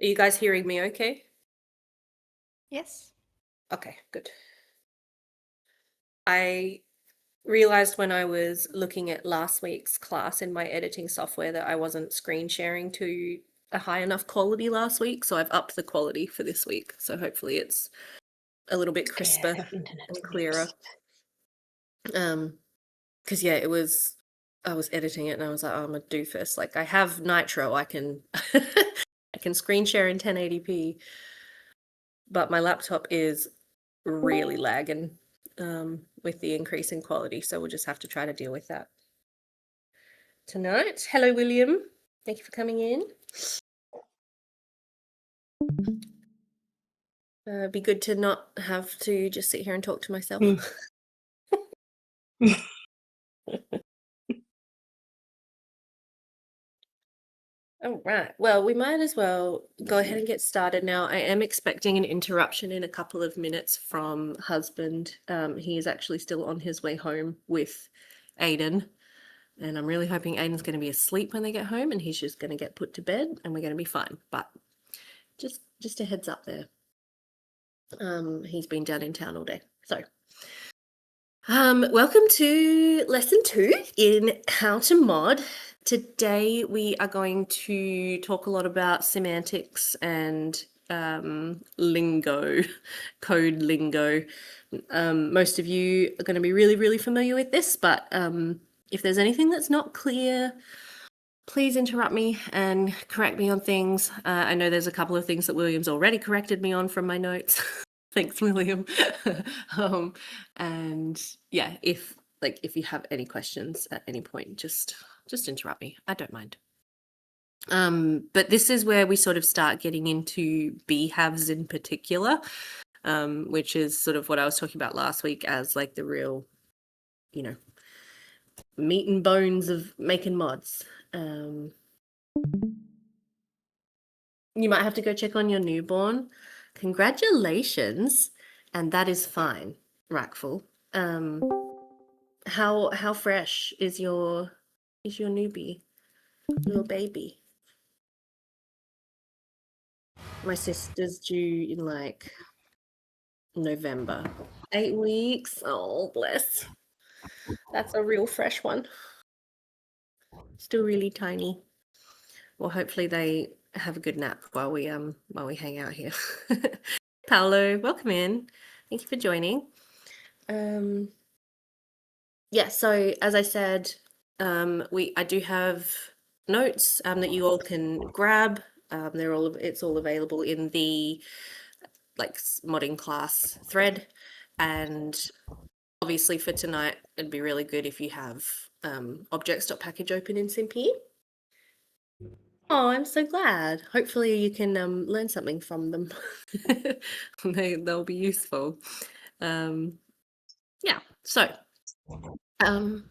Are you guys hearing me okay? Yes. Okay, good. I realized when I was looking at last week's class in my editing software that I wasn't screen sharing to a high enough quality last week, so I've upped the quality for this week. So hopefully it's a little bit crisper Yeah, internet and clearer. flips. Because yeah, I was editing it and I was like, oh, I'm a doofus. Like I have Nitro, I can I can screen share in 1080p, but my laptop is really lagging with the increase in quality, so we'll just have to try to deal with that tonight. Hello, William. Thank you for coming in. Be good to not have to just sit here and talk to myself. All right. Well, we might as well go ahead and get started now. I am expecting an interruption in a couple of minutes from husband. He is actually still on his way home with Aiden. And I'm really hoping Aiden's going to be asleep when they get home and he's just going to get put to bed and we're going to be fine. But just a heads up there. He's been down in town all day. So, welcome to lesson 2 in how to mod. Today we are going to talk a lot about semantics and lingo, code lingo. Most of you are going to be really familiar with this, but if there's anything that's not clear, please interrupt me and correct me on things. I know there's a couple of things that William's already corrected me on from my notes. Thanks, William. And yeah, if you have any questions at any point, just interrupt me. I don't mind. But this is where we sort of start getting into BHAVs in particular, which is sort of what I was talking about last week as like the real, meat and bones of making mods. You might have to go check on your newborn. Congratulations. And that is fine, Rackful. How fresh is your newbie, your baby? My sister's due in like November. 8 weeks. Oh, bless. That's a real fresh one. Still really tiny. Well, hopefully they have a good nap while we hang out here. Paolo, welcome in. Thank you for joining. Yeah, so as I said, I do have notes that you all can grab. It's all available in the modding class thread, and obviously for tonight it'd be really good if you have objects.package open in SimP. Oh, I'm so glad. Hopefully you can learn something from them. They'll be useful. Yeah, so I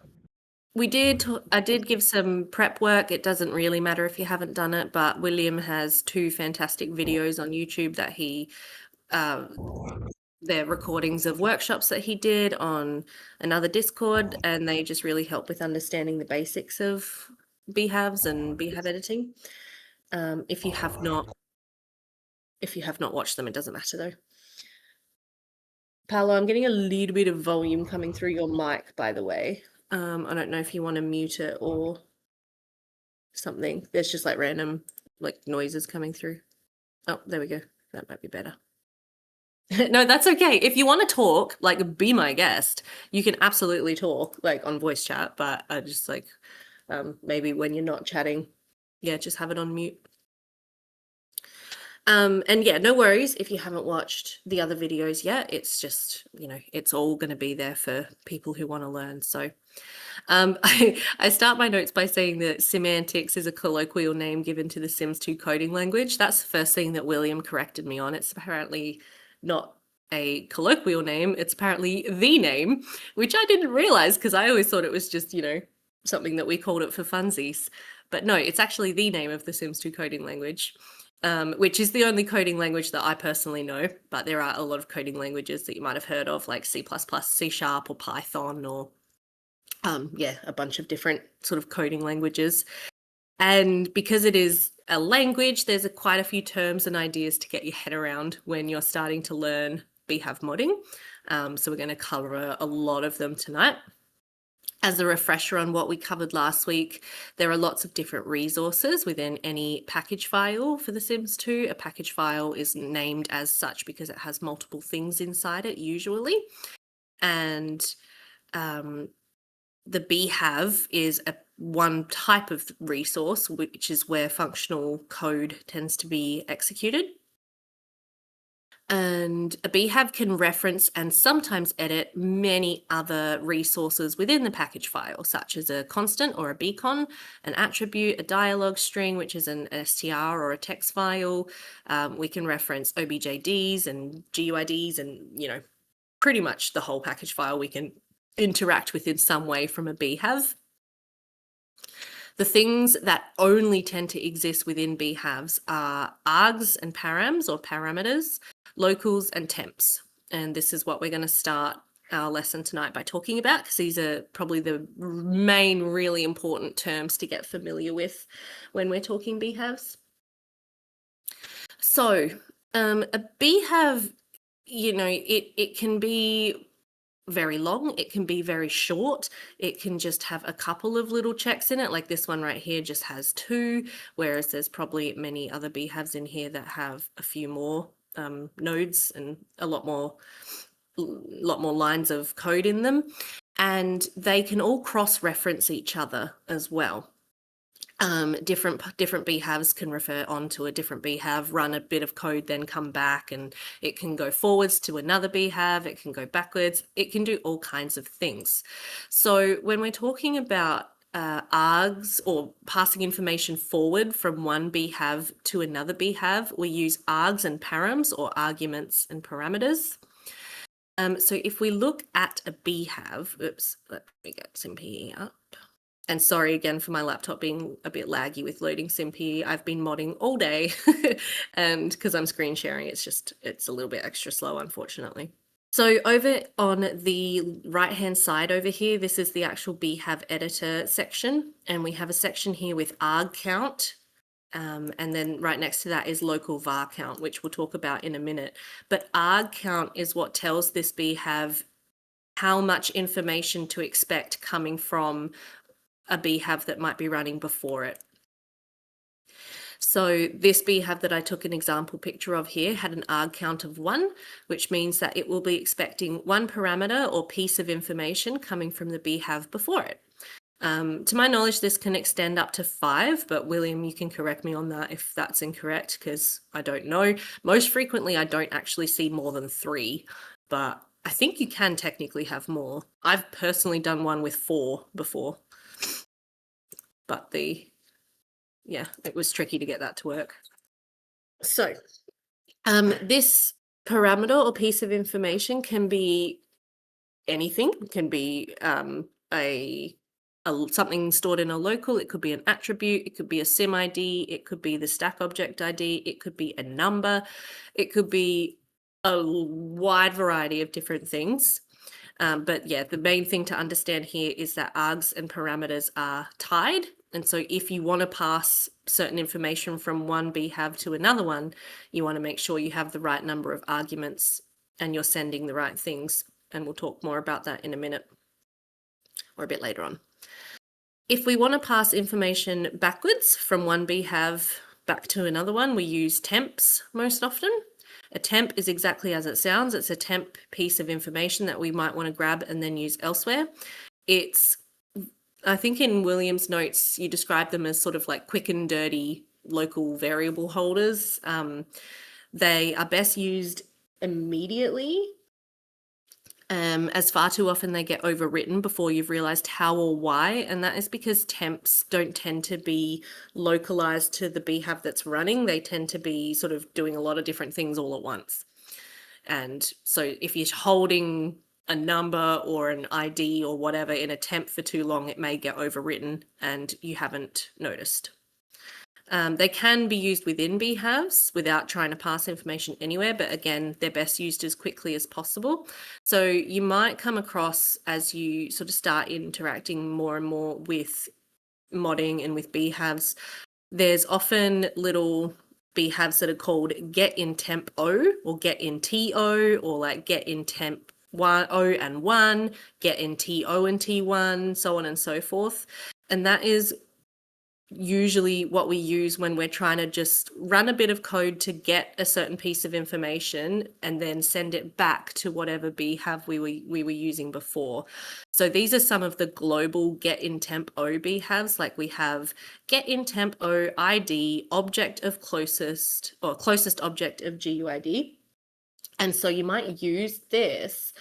did give some prep work. It doesn't really matter if you haven't done it, but William has 2 fantastic videos on YouTube that they're recordings of workshops that he did on another Discord, and they just really help with understanding the basics of BHAVs and BHAV editing. If you have not watched them, it doesn't matter though. Paolo, I'm getting a little bit of volume coming through your mic, by the way. I don't know if you want to mute it or something. There's just like random noises coming through. Oh, there we go. That might be better. No, that's okay. If you want to talk, be my guest. You can absolutely talk on voice chat, but I just maybe when you're not chatting, yeah, just have it on mute. And yeah, no worries if you haven't watched the other videos yet. It's just, it's all going to be there for people who want to learn. So I start my notes by saying that SimAntics is a colloquial name given to the Sims 2 coding language. That's the first thing that William corrected me on. It's apparently not a colloquial name. It's apparently the name, which I didn't realize because I always thought it was just, something that we called it for funsies. But no, it's actually the name of the Sims 2 coding language. Which is the only coding language that I personally know, but there are a lot of coding languages that you might have heard of, like C++, C# or Python, or yeah, a bunch of different sort of coding languages. And because it is a language, there's quite a few terms and ideas to get your head around when you're starting to learn BHAV modding. So we're going to cover a lot of them tonight. As a refresher on what we covered last week, there are lots of different resources within any package file for The Sims 2. A package file is named as such because it has multiple things inside it usually. And the BHAV is one type of resource, which is where functional code tends to be executed. And a BHAV can reference and sometimes edit many other resources within the package file, such as a constant or a beacon, an attribute, a dialog string, which is an str or a text file. We can reference objds and GUIDs and, pretty much the whole package file we can interact with in some way from a BHAV. The things that only tend to exist within BHAVs are Args and Params or parameters, locals and temps. And this is what we're going to start our lesson tonight by talking about, because these are probably the main really important terms to get familiar with when we're talking BHAVs. So a BHAV, it can be very long, it can be very short, it can just have a couple of little checks in it, like this one right here just has 2, whereas there's probably many other BHAVs in here that have a few more nodes and a lot more lines of code in them, and they can all cross-reference each other as well. Different BHAVs can refer on to a different BHAV, run a bit of code, then come back, and it can go forwards to another BHAV, it can go backwards, it can do all kinds of things. So when we're talking about Args or passing information forward from one BHAV to another BHAV, we use Args and Params, or arguments and parameters. So if we look at a BHAV, oops, let me get SimPE up. And sorry again for my laptop being a bit laggy with loading SimPE. I've been modding all day and because I'm screen sharing, it's a little bit extra slow, unfortunately. So over on the right-hand side over here, this is the actual BHAV editor section. And we have a section here with arg count. And then right next to that is local var count, which we'll talk about in a minute. But arg count is what tells this BHAV how much information to expect coming from a BHAV that might be running before it. So this BHAV that I took an example picture of here had an arg count of 1, which means that it will be expecting 1 parameter or piece of information coming from the BHAV before it. To my knowledge, this can extend up to 5, but William, you can correct me on that if that's incorrect, because I don't know. Most frequently, I don't actually see more than 3, but I think you can technically have more. I've personally done one with 4 before. But it was tricky to get that to work. So this parameter or piece of information can be anything. It can be something stored in a local. It could be an attribute. It could be a sim ID. It could be the stack object ID. It could be a number. It could be a wide variety of different things. But yeah, the main thing to understand here is that args and parameters are tied. And so if you want to pass certain information from one BHAV to another one, you want to make sure you have the right number of arguments and you're sending the right things. And we'll talk more about that in a minute or a bit later on. If we want to pass information backwards from one BHAV back to another one, we use temps most often. A temp is exactly as it sounds. It's a temp piece of information that we might want to grab and then use elsewhere. I think in William's notes, you describe them as sort of like quick and dirty local variable holders. They are best used immediately, as far too often they get overwritten before you've realized how or why. And that is because temps don't tend to be localized to the BHAV that's running. They tend to be sort of doing a lot of different things all at once. And so if you're holding a number or an ID or whatever in a temp for too long, it may get overwritten and you haven't noticed. They can be used within BHAVs without trying to pass information anywhere, but again, they're best used as quickly as possible. So you might come across, as you sort of start interacting more and more with modding and with BHAVs, there's often little BHAVs that are called get in temp O or get in TO, or like get in temp 1 O and 1, get in TO and T1, so on and so forth. And that is usually what we use when we're trying to just run a bit of code to get a certain piece of information and then send it back to whatever BHAV we were using before. So these are some of the global get in temp O BHAVs. Like we have get in temp O ID object of closest, or closest object of GUID. And so you might use this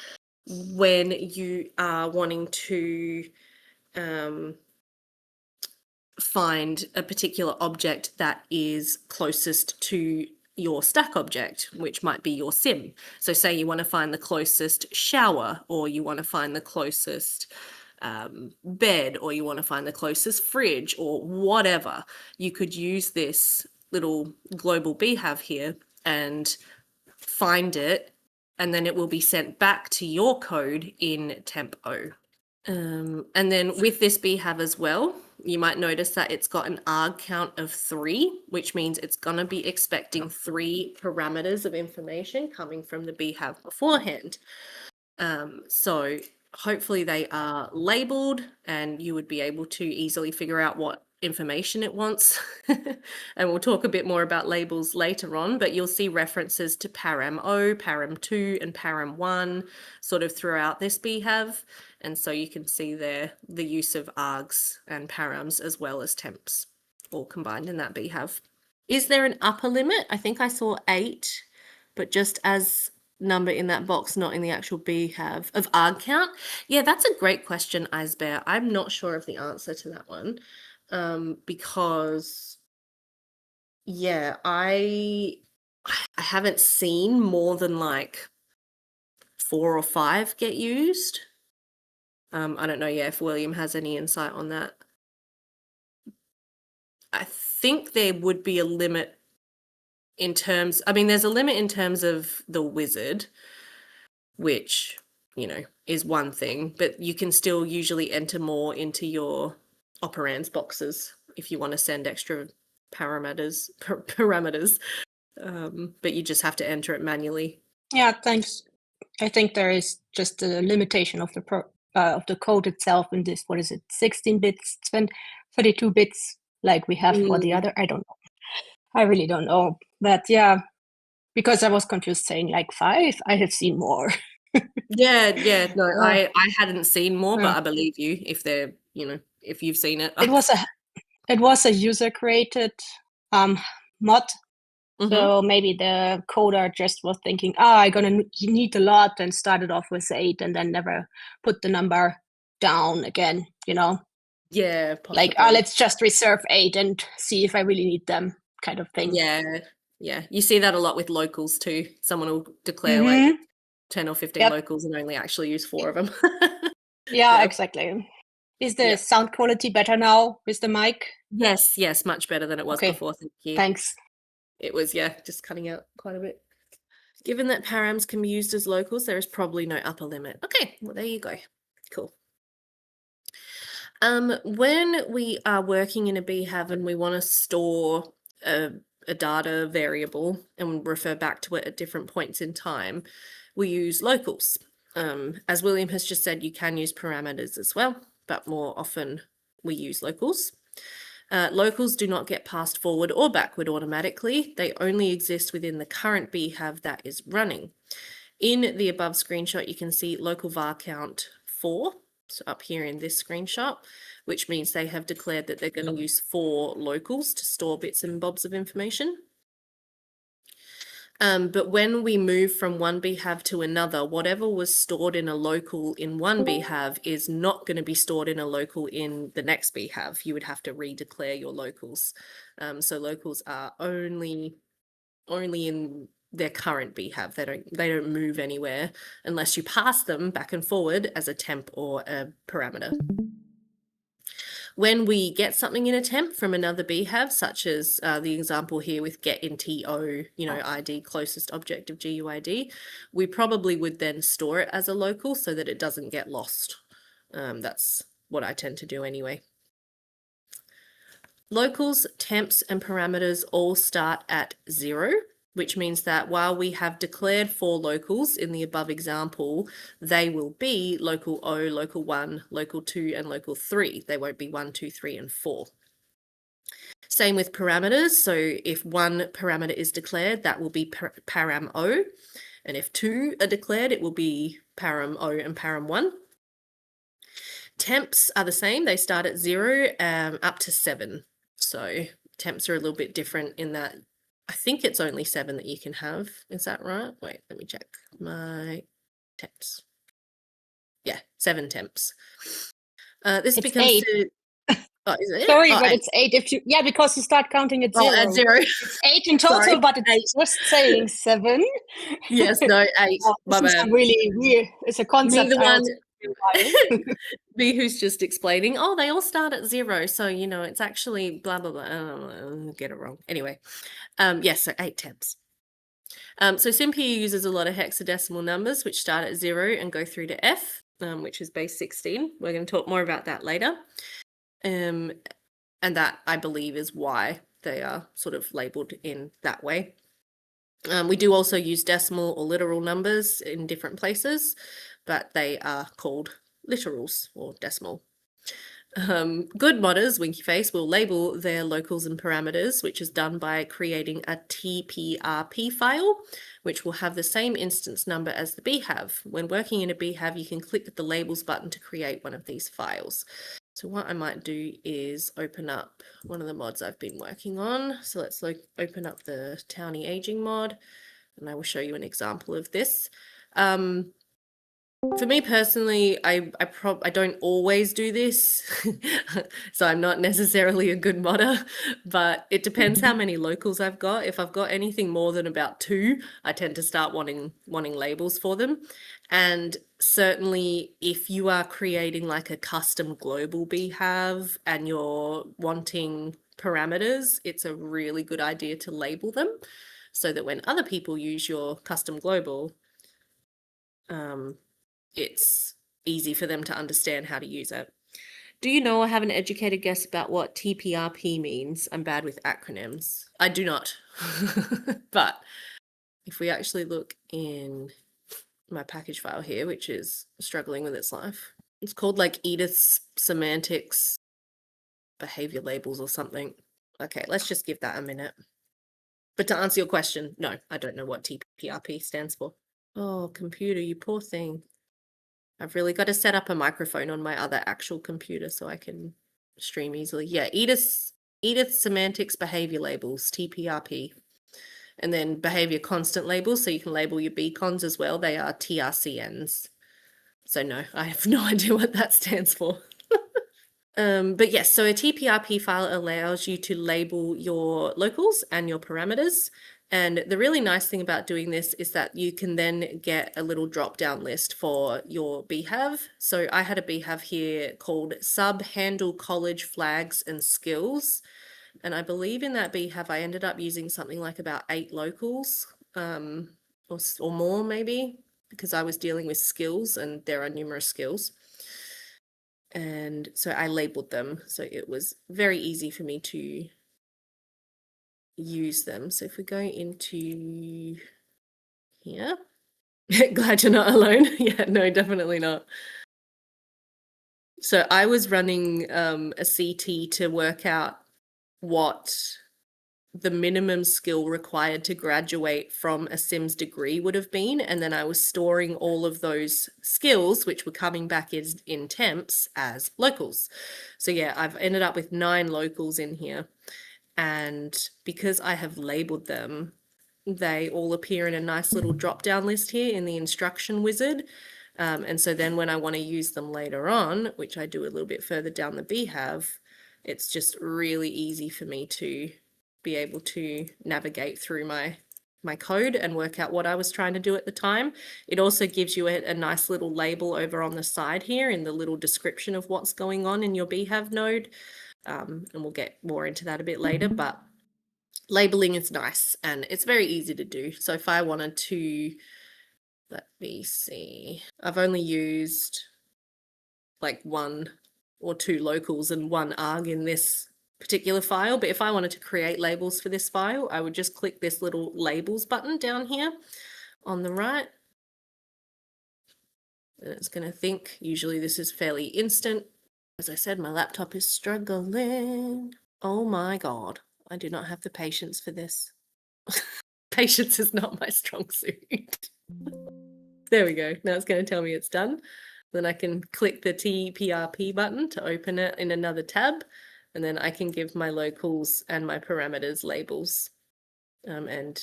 when you are wanting to find a particular object that is closest to your stack object, which might be your sim. So say you want to find the closest shower, or you want to find the closest bed, or you want to find the closest fridge, or whatever. You could use this little global BHAV here and find it, and then it will be sent back to your code in temp O. And then with this BHAV as well, you might notice that it's got an arg count of 3, which means it's going to be expecting 3 parameters of information coming from the BHAV beforehand. So hopefully they are labeled and you would be able to easily figure out what information it wants. And we'll talk a bit more about labels later on, but you'll see references to param O, param 2 and param 1 sort of throughout this BHAV. And so you can see there the use of args and params as well as temps all combined in that BHAV. Is there an upper limit? I think I saw 8, but just as number in that box, not in the actual BHAV of arg count. Yeah, that's a great question, Eisbear. I'm not sure of the answer to that one, because yeah, I haven't seen more than like 4 or 5 get used. I don't know, yeah, if William has any insight on that. I think there would be a limit in terms, I mean, there's a limit in terms of the wizard, which, you know, is one thing, but you can still usually enter more into your operands boxes if you want to send extra parameters, but you just have to enter it manually. Yeah, thanks. I think there is just a limitation of the code itself in this. What is it? 16 bits, 32 bits, like we have for the other. I don't know. I really don't know. But yeah, because I was confused saying like 5. I have seen more. Yeah. No, I hadn't seen more, but I believe you if they're, you know, if you've seen it. It was a user created mod. So maybe the coder just was thinking, I'm gonna need a lot, and started off with 8 and then never put the number down again, you know? Yeah, possibly. Like, let's just reserve 8 and see if I really need them, kind of thing. Yeah. You see that a lot with locals too. Someone will declare like 10 or 15 locals and only actually use 4 of them. Yeah, exactly. Is the sound quality better now with the mic? Yes, much better than it was before. Thank you. Thanks. It was, just cutting out quite a bit. Given that params can be used as locals, there is probably no upper limit. Okay, well, there you go. Cool. When we are working in a BHAV and we want to store a data variable and refer back to it at different points in time, we use locals. As William has just said, you can use parameters as well, but more often we use locals. Locals do not get passed forward or backward automatically. They only exist within the current BHAV that is running. In the above screenshot, you can see local var count 4, so up here in this screenshot, which means they have declared that they're going to use 4 locals to store bits and bobs of information. But when we move from one BHAV to another, whatever was stored in a local in one BHAV is not going to be stored in a local in the next BHAV. You would have to redeclare your locals. So locals are only in their current BHAV. They don't move anywhere unless you pass them back and forward as a temp or a parameter. When we get something in a temp from another BHAV, such as the example here with get in TO, ID closest object of GUID, we probably would then store it as a local so that it doesn't get lost. That's what I tend to do anyway. Locals, temps, and parameters all start at 0, which means that while we have declared 4 locals in the above example, they will be local O, local 1, local 2, and local 3. They won't be 1, 2, 3, and 4. Same with parameters. So if 1 parameter is declared, that will be param O. And if 2 are declared, it will be param O and param 1. Temps are the same. They start at 0 up to 7. So temps are a little bit different in that I think it's only 7 that you can have. Is that right? Wait, let me check my temps. Yeah, 7 temps. This It's becomes 8. Oh, is it? Sorry, Oh, but 8. it's 8 if you, yeah, because you start counting at 0. Oh, at 0. It's 8 in total, Sorry, but it's 8. just saying 7. Yes, no, 8. My This is bad. really weird. It's a Me, concept the I one, also me who's just explaining, oh, they all start at 0. So, you know, it's actually blah, blah, blah. Get it wrong. Anyway, yes, so 8 temps. So SimPU uses a lot of hexadecimal numbers, which start at 0 and go through to F, which is base 16. We're going to talk more about that later. And that, I believe, is why they are sort of labeled in that way. We do also use decimal or literal numbers in different places, but they are called literals or decimal. Good modders, winky face, will label their locals and parameters, which is done by creating a TPRP file, which will have the same instance number as the BHAV. When working in a BHAV, you can click the labels button to create one of these files. So what I might do is open up one of the mods I've been working on. So let's open up the Townie Aging mod, and I will show you an example of this. For me personally, I don't always do this, so I'm not necessarily a good modder, but it depends how many locals I've got. If I've got anything more than about 2, I tend to start wanting labels for them. And certainly if you are creating like a custom global BHAV and you're wanting parameters, it's a really good idea to label them so that when other people use your custom global, it's easy for them to understand how to use it. Do you know or have an educated guess about what TPRP means? I'm bad with acronyms. I do not. But if we actually look in my package file here, which is struggling with its life, it's called like Edith's SimAntics behavior labels or something. Okay, let's just give that a minute. But to answer your question, no, I don't know what TPRP stands for. Oh, computer, you poor thing. I've really got to set up a microphone on my other actual computer so I can stream easily. Yeah, Edith's SimAntics behavior labels, TPRP. And then behavior constant labels, so you can label your beacons as well. They are TRCNs. So no, I have no idea what that stands for. But yes, so a TPRP file allows you to label your locals and your parameters. And the really nice thing about doing this is that you can then get a little drop-down list for your BHAV. So I had a BHAV here called Sub Handle College Flags and Skills. And I believe in that BHAV, I ended up using something like about 8 locals, or more maybe, because I was dealing with skills and there are numerous skills. And so I labeled them. So it was very easy for me to use them. So if we go into here, glad you're not alone. Yeah, no, definitely not. So I was running a CT to work out what the minimum skill required to graduate from a Sims degree would have been. And then I was storing all of those skills, which were coming back in Temps, as locals. So yeah, I've ended up with 9 locals in here. And because I have labeled them, they all appear in a nice little drop-down list here in the instruction wizard. And so then when I want to use them later on, which I do a little bit further down the BHAV, it's just really easy for me to be able to navigate through my code and work out what I was trying to do at the time. It also gives you a nice little label over on the side here in the little description of what's going on in your BHAV node. And we'll get more into that a bit later, but labeling is nice and it's very easy to do. So if I wanted to, let me see, I've only used like 1 or 2 locals and 1 arg in this particular file, but if I wanted to create labels for this file, I would just click this little labels button down here on the right. And it's going to think. Usually this is fairly instant. As I said, my laptop is struggling. Oh my God. I do not have the patience for this. Patience is not my strong suit. There we go. Now it's going to tell me it's done. Then I can click the TPRP button to open it in another tab. And then I can give my locals and my parameters labels and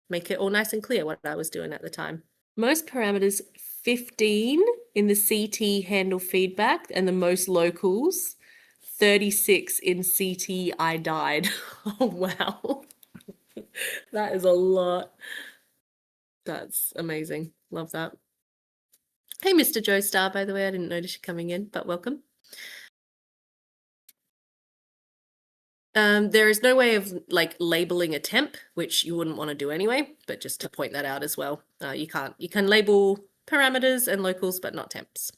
make it all nice and clear what I was doing at the time. Most parameters 15 in the CT handle feedback, and the most locals 36 in CT I died. Oh, wow. That is a lot. That's amazing. Love that. Hey, Mr. Joe Star, by the way, I didn't notice you coming in, but welcome. There is no way of like labeling a temp, which you wouldn't want to do anyway, but just to point that out as well. You can label parameters and locals, but not temps.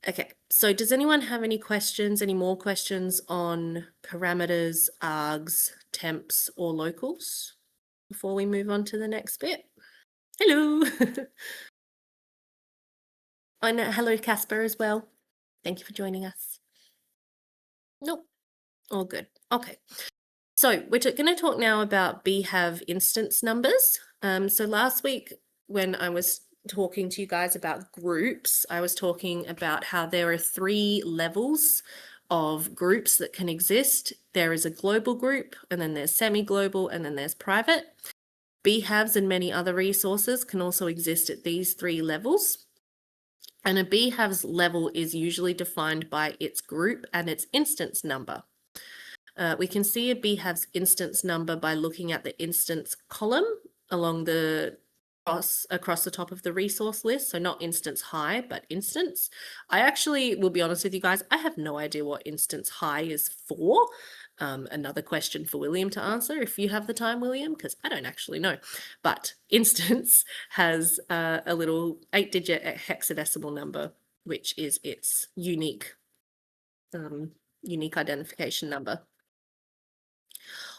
Okay, so does anyone have any questions, any more questions on parameters, args, temps, or locals before we move on to the next bit? Hello. I know, hello Casper as well. Thank you for joining us. Nope, all good. Okay, so we're going to talk now about BHAV instance numbers. So last week when I was talking to you guys about groups, I was talking about how there are 3 levels of groups that can exist. There is a global group, and then there's semi-global, and then there's private. BHAVs and many other resources can also exist at these 3 levels. And a BHAV's level is usually defined by its group and its instance number. We can see a BHAV's instance number by looking at the instance column along the across the top of the resource list. So not instance high, but instance. I actually will be honest with you guys, I have no idea what instance high is for. Another question for William to answer if you have the time, William, because I don't actually know. But instance has a little 8-digit hexadecimal number, which is its unique identification number.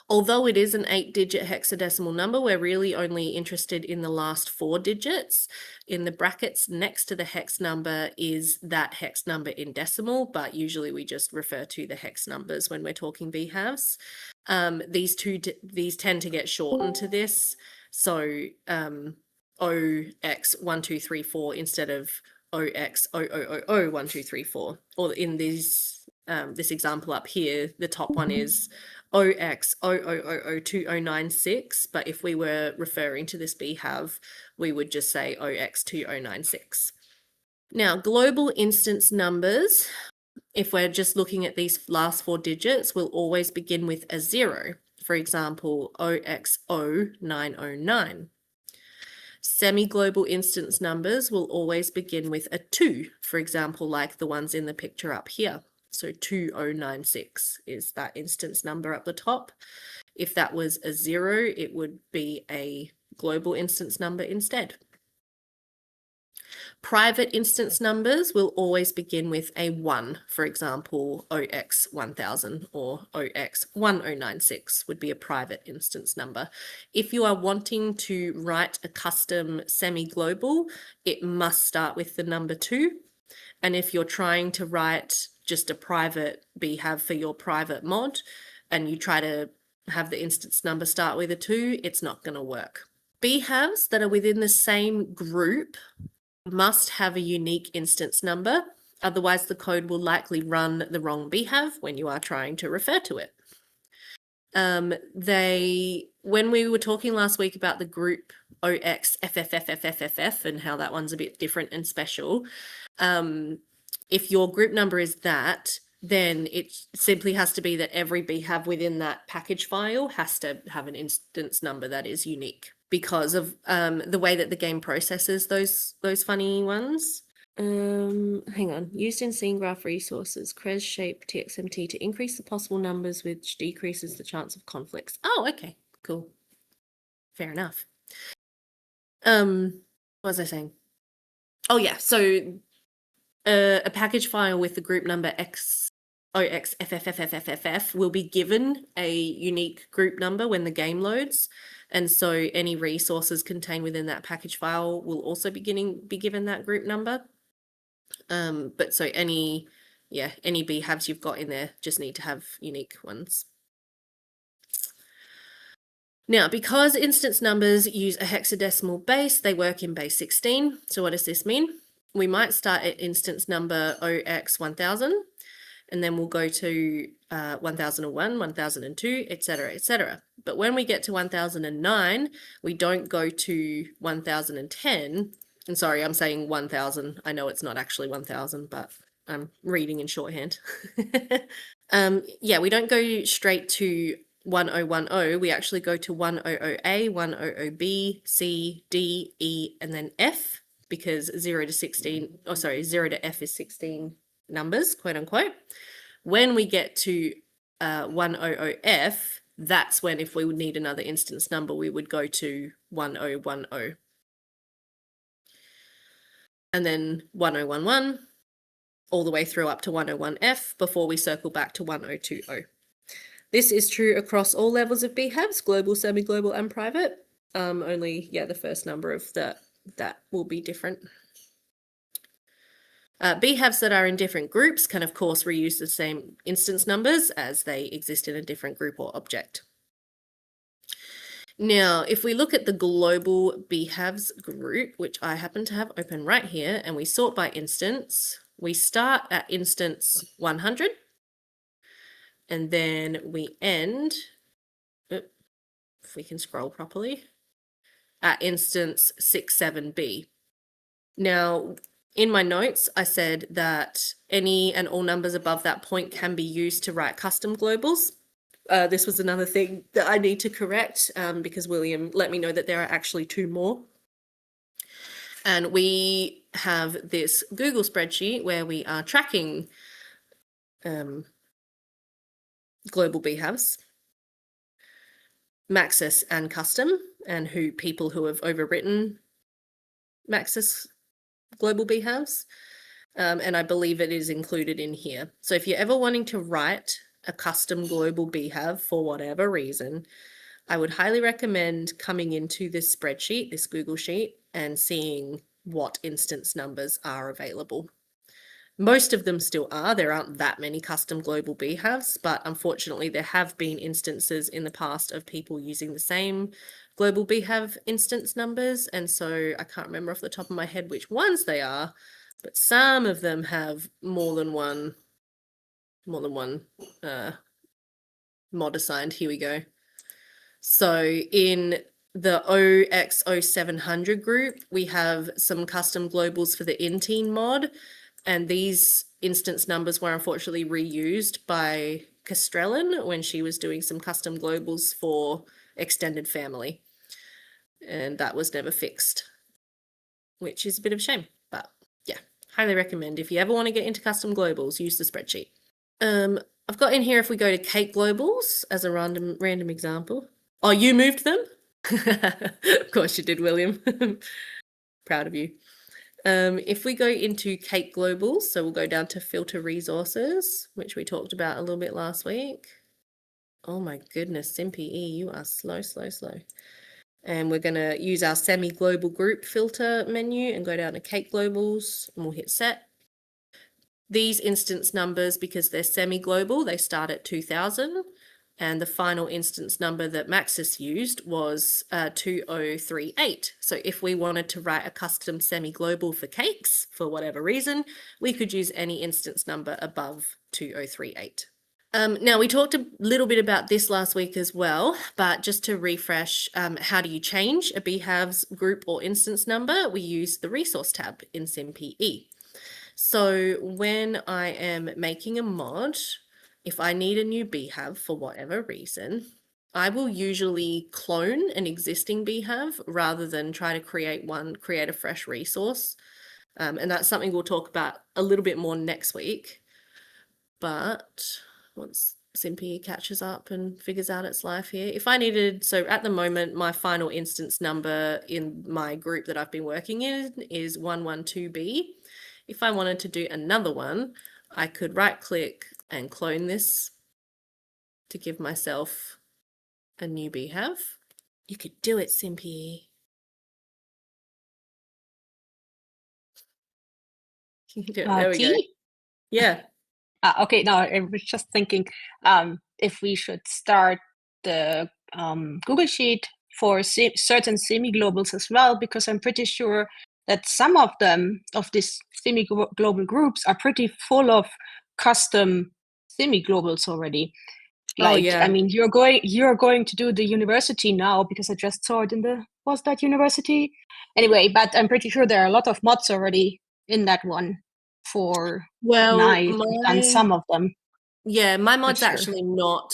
Although it is an 8-digit hexadecimal number, we're really only interested in the last 4 digits. In the brackets next to the hex number is that hex number in decimal, but usually we just refer to the hex numbers when we're talking BHAVs. These tend to get shortened to this. So OX1234 instead of OX00001234, or in these this example up here, the top one is OX00002096, but if we were referring to this BHAV, we would just say OX2096. Now, global instance numbers, if we're just looking at these last 4 digits, will always begin with a 0. For example, OX0909. Semi-global instance numbers will always begin with a 2, for example, like the ones in the picture up here. So 2096 is that instance number up the top. If that was a 0, it would be a global instance number instead. Private instance numbers will always begin with a 1, for example, OX1000 or OX1096 would be a private instance number. If you are wanting to write a custom semi-global, it must start with the number 2. And if you're trying to write just a private BHAV for your private mod and you try to have the instance number start with a 2, it's not going to work. BHAVs that are within the same group must have a unique instance number, otherwise the code will likely run the wrong BHAV when you are trying to refer to it. When we were talking last week about the group OXFFFFFF and how that one's a bit different and special, if your group number is that, then it simply has to be that every BHAV within that package file has to have an instance number that is unique because of the way that the game processes those funny ones. Hang on. Used in scene graph resources, Cres shape TXMT to increase the possible numbers, which decreases the chance of conflicts. Oh, okay, cool. Fair enough. What was I saying? Oh yeah, so a package file with the group number OXFFFFFF will be given a unique group number when the game loads. And so any resources contained within that package file will also be given that group number. But so any BHAVs you've got in there just need to have unique ones. Now, because instance numbers use a hexadecimal base, they work in base 16. So what does this mean? We might start at instance number OX1000, and then we'll go to 1001, 1002, etc., etc. But when we get to 1009, we don't go to 1010. And sorry, I'm saying 1000. I know it's not actually 1000, but I'm reading in shorthand. Yeah, we don't go straight to 1010. We actually go to 100A, 100B, C, D, E, and then F, because 0 to F is 16 numbers, quote unquote. When we get to 100F, that's when, if we would need another instance number, we would go to 1010. And then 1011, all the way through up to 101F before we circle back to 1020. This is true across all levels of BHAVs, global, semi-global, and private. Only, the first number of that will be different. BHAVs that are in different groups can, of course, reuse the same instance numbers as they exist in a different group or object. Now, if we look at the global BHAVs group, which I happen to have open right here, and we sort by instance, we start at instance 100, and then we end, if we can scroll properly, at instance 67B. Now, in my notes, I said that any and all numbers above that point can be used to write custom globals. This was another thing that I need to correct because William let me know that there are actually 2 more. And we have this Google spreadsheet where we are tracking global BHAVs, Maxis and custom, and people who have overwritten Maxis global BHAVs. And I believe it is included in here. So if you're ever wanting to write a custom global BHAV for whatever reason, I would highly recommend coming into this spreadsheet, this Google sheet, and seeing what instance numbers are available. Most of them still are. There aren't that many custom global BHAVs, but unfortunately there have been instances in the past of people using the same global BHAV instance numbers, and so I can't remember off the top of my head which ones they are, but some of them have more than one mod assigned. Here we go. So in the OX0700 group, we have some custom globals for the inteen mod, and these instance numbers were unfortunately reused by Castrellin when she was doing some custom globals for extended family, and that was never fixed, which is a bit of a shame. But yeah, highly recommend if you ever want to get into custom globals, use the spreadsheet. I've got in here, if we go to cake globals as a random example. Oh, you moved them? Of course you did, William. Proud of you. If we go into cake globals, so we'll go down to filter resources, which we talked about a little bit last week. Oh my goodness, SimPE, you are slow. And we're going to use our semi-global group filter menu and go down to cake globals, and we'll hit set. These instance numbers, because they're semi-global, they start at 2000, and the final instance number that Maxis used was 2038. So if we wanted to write a custom semi-global for cakes, for whatever reason, we could use any instance number above 2038. Now, we talked a little bit about this last week as well, but just to refresh, how do you change a BHAV's group or instance number? We use the resource tab in SimPE. So when I am making a mod, if I need a new BHAV for whatever reason, I will usually clone an existing BHAV rather than try to create a fresh resource. And that's something we'll talk about a little bit more next week. But once SimPE catches up and figures out its life here, so at the moment, my final instance number in my group that I've been working in is 112B. If I wanted to do another one, I could right click and clone this to give myself a new BHAV. You could do it, Simpy. There we go. Yeah. Okay, now I was just thinking if we should start the Google Sheet for certain semi-globals as well, because I'm pretty sure that some of them, of these semi-global groups, are pretty full of custom semi-globals already. Like, Oh, yeah. I mean, you're going to do the university now, because I just saw it in the, was that university? Anyway, but I'm pretty sure there are a lot of mods already in that one for Nye and some of them. Yeah, my mod's sure. actually not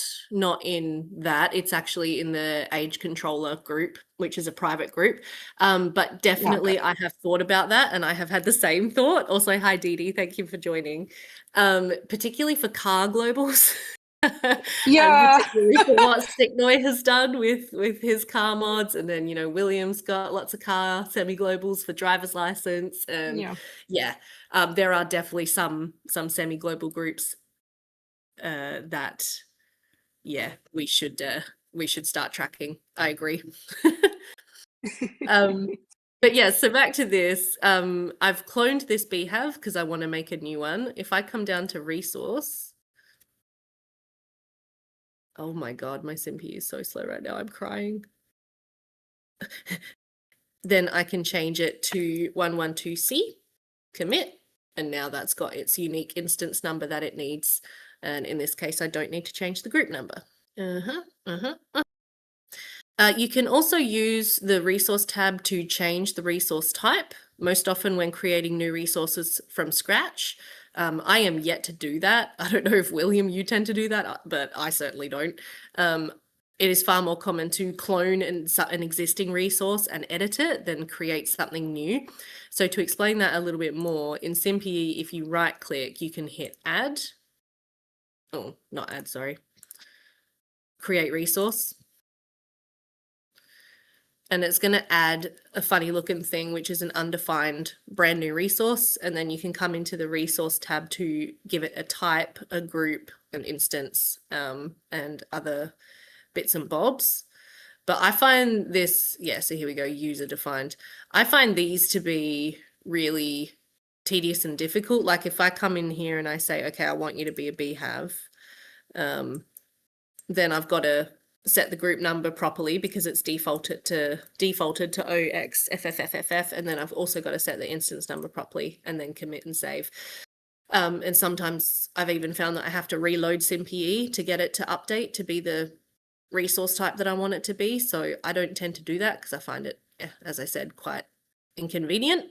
in that. It's actually in the age controller group, which is a private group. But definitely I have thought about that, and I have had the same thought. Also, hi Dee Dee, thank you for joining. Particularly for car globals. Yeah. And particularly for what Sticknoy has done with his car mods, and then William's got lots of car semi-globals for driver's license, and there are definitely some semi-global groups that we should start tracking. I agree. But yeah, so back to this. I've cloned this BHAV because I want to make a new one. If I come down to resource, oh my god, my Simpy is so slow right now. I'm crying. Then I can change it to 112C, commit, and now that's got its unique instance number that it needs. And in this case, I don't need to change the group number. You can also use the resource tab to change the resource type, most often when creating new resources from scratch. I am yet to do that. I don't know if William, you tend to do that, but I certainly don't. It is far more common to clone an existing resource and edit it than create something new. So to explain that a little bit more, in Simpy, if you right click, you can hit add. Oh, not add, sorry. Create resource. And it's going to add a funny looking thing, which is an undefined brand new resource. And then you can come into the resource tab to give it a type, a group, an instance, and other bits and bobs. But I find this, so here we go, user defined. I find these to be really tedious and difficult. Like if I come in here and I say, okay, I want you to be a BHAV, then I've got to set the group number properly because it's defaulted to OXFFFFF, and then I've also got to set the instance number properly and then commit and save. And sometimes I've even found that I have to reload SimPE to get it to update to be the resource type that I want it to be. So I don't tend to do that because I find it, as I said, quite inconvenient.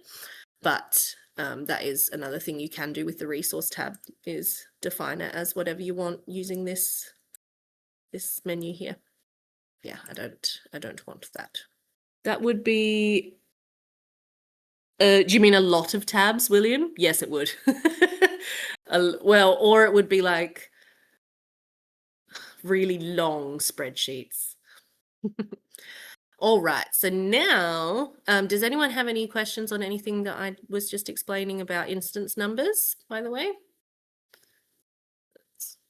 But that is another thing you can do with the resource tab, is define it as whatever you want using this menu here. Yeah, I don't want that. That would be do you mean a lot of tabs, William? Yes, it would. Well, or it would be like really long spreadsheets. All right, so now does anyone have any questions on anything that I was just explaining about instance numbers, by the way?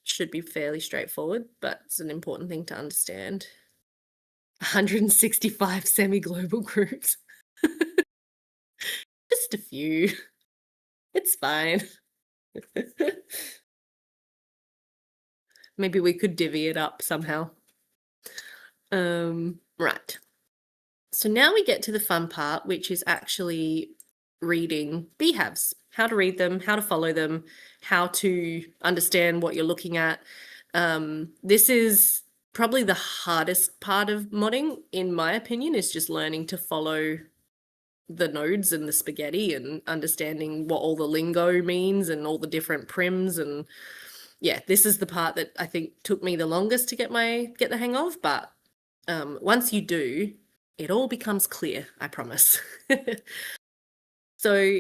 Should be fairly straightforward, but it's an important thing to understand. 165 semi-global groups. Just a few. It's fine. Maybe we could divvy it up somehow. Right. So now we get to the fun part, which is actually reading BHAVs, how to read them, how to follow them, how to understand what you're looking at. This is probably the hardest part of modding, in my opinion, is just learning to follow the nodes and the spaghetti and understanding what all the lingo means and all the different prims. And yeah, this is the part that I think took me the longest to get the hang of, but once you do, it all becomes clear, I promise. So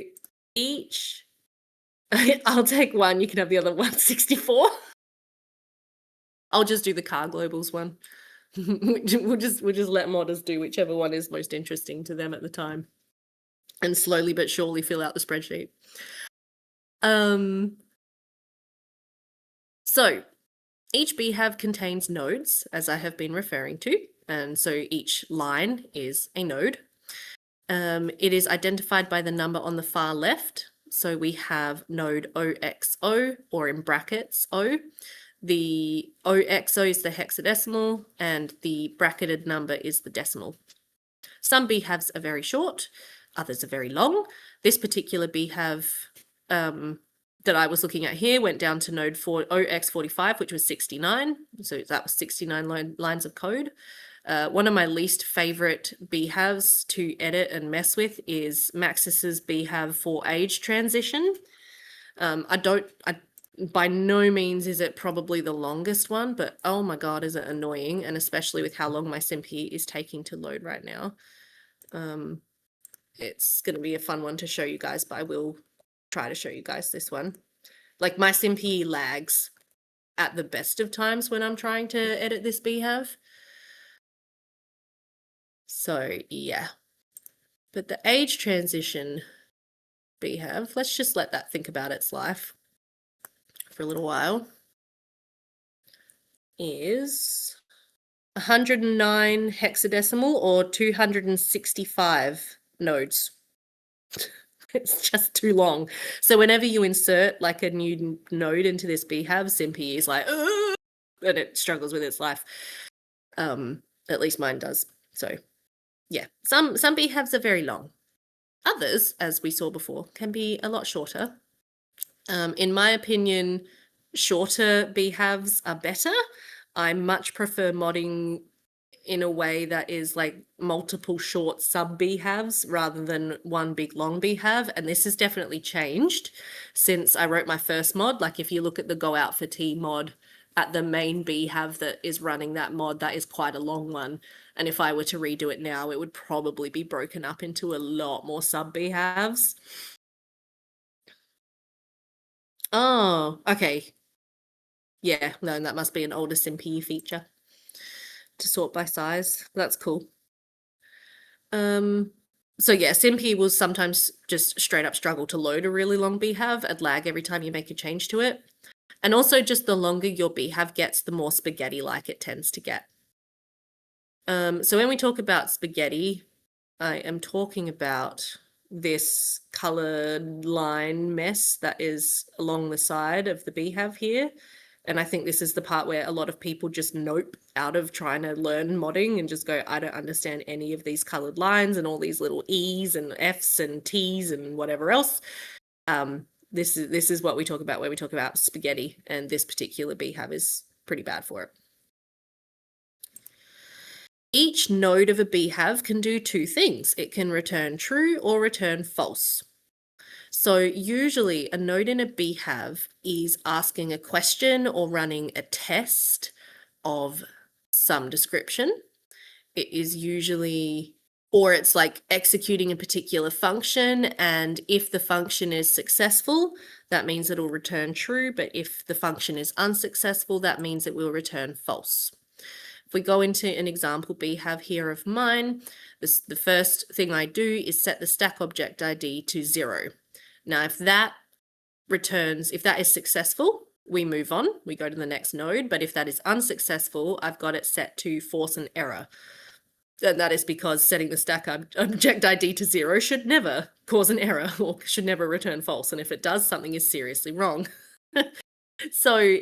each, I'll take one, you can have the other 164. I'll just do the car globals one. we'll just let modders do whichever one is most interesting to them at the time, and slowly but surely fill out the spreadsheet. So each BHAV contains nodes, as I have been referring to, and so each line is a node. It is identified by the number on the far left. So we have node OXO, or in brackets O. The OXO is the hexadecimal, and the bracketed number is the decimal. Some BHAVs are very short, others are very long. This particular BHAV that I was looking at here went down to node OX45, which was 69. So that was 69 lines of code. One of my least favorite BHAVs to edit and mess with is Maxis's BHAV for age transition. By no means is it probably the longest one, but oh my God, is it annoying. And especially with how long my SimP is taking to load right now. It's going to be a fun one to show you guys, but I will try to show you guys this one. Like my SimP lags at the best of times when I'm trying to edit this BHAV. So yeah, but the age transition BHAV, let's just let that think about its life for a little while, is 109 hexadecimal or 265 nodes. It's just too long. So whenever you insert like a new node into this BHAV, SimP is like, ugh, and it struggles with its life. At least mine does. So yeah, some BHAVs are very long. Others, as we saw before, can be a lot shorter. In my opinion, shorter BHAVs are better. I much prefer modding in a way that is like multiple short sub BHAVs rather than one big long BHAV. And this has definitely changed since I wrote my first mod. Like if you look at the Go Out for Tea mod at the main BHAV that is running that mod, that is quite a long one. And if I were to redo it now, it would probably be broken up into a lot more sub BHAVs. Oh, okay. Yeah, no, that must be an older SimP feature to sort by size. That's cool. So yeah, SimP will sometimes just straight up struggle to load a really long BHAV and lag every time you make a change to it. And also just the longer your BHAV gets, the more spaghetti-like it tends to get. So when we talk about spaghetti, I am talking about this colored line mess that is along the side of the BHAV here. And I think this is the part where a lot of people just nope out of trying to learn modding and just go, I don't understand any of these colored lines and all these little E's and F's and T's and whatever else. This is what we talk about when we talk about spaghetti, and this particular BHAV is pretty bad for it. Each node of a BHAV can do two things. It can return true or return false. So usually a node in a BHAV is asking a question or running a test of some description. It is usually, or it's like executing a particular function, and if the function is successful, that means it'll return true, but if the function is unsuccessful, that means it will return false. If we go into an example BHAV here of mine, the first thing I do is set the stack object ID to 0. Now, if that is successful, we move on, we go to the next node. But if that is unsuccessful, I've got it set to force an error. And that is because setting the stack object ID to 0 should never cause an error or should never return false. And if it does, something is seriously wrong. So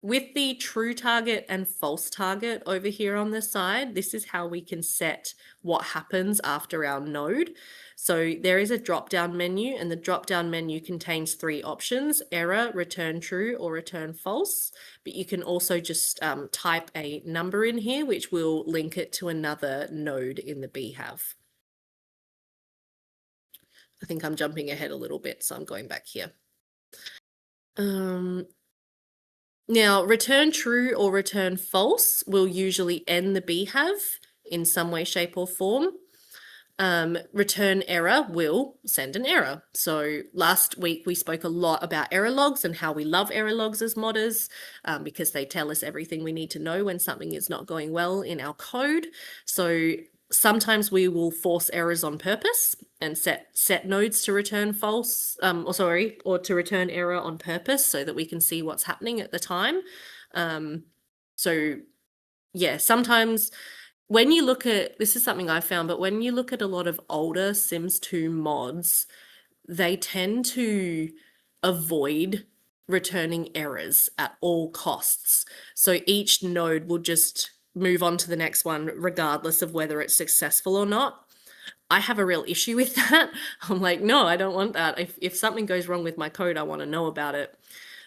with the true target and false target over here on the side, this is how we can set what happens after our node. So there is a drop-down menu, and the drop-down menu contains 3 options: error, return true, or return false. But you can also just type a number in here, which will link it to another node in the BHAV. I think I'm jumping ahead a little bit, so I'm going back here. Now, return true or return false will usually end the BHAV in some way, shape, or form. Return error will send an error. So last week we spoke a lot about error logs and how we love error logs as modders because they tell us everything we need to know when something is not going well in our code. So Sometimes we will force errors on purpose and set nodes to return false, or to return error on purpose so that we can see what's happening at the time. So yeah, sometimes when you look at, this is something I found, but when you look at a lot of older Sims 2 mods, they tend to avoid returning errors at all costs. So each node will just move on to the next one regardless of whether it's successful or not. I have a real issue with that. I'm like, no, I don't want that. If something goes wrong with my code, I want to know about it.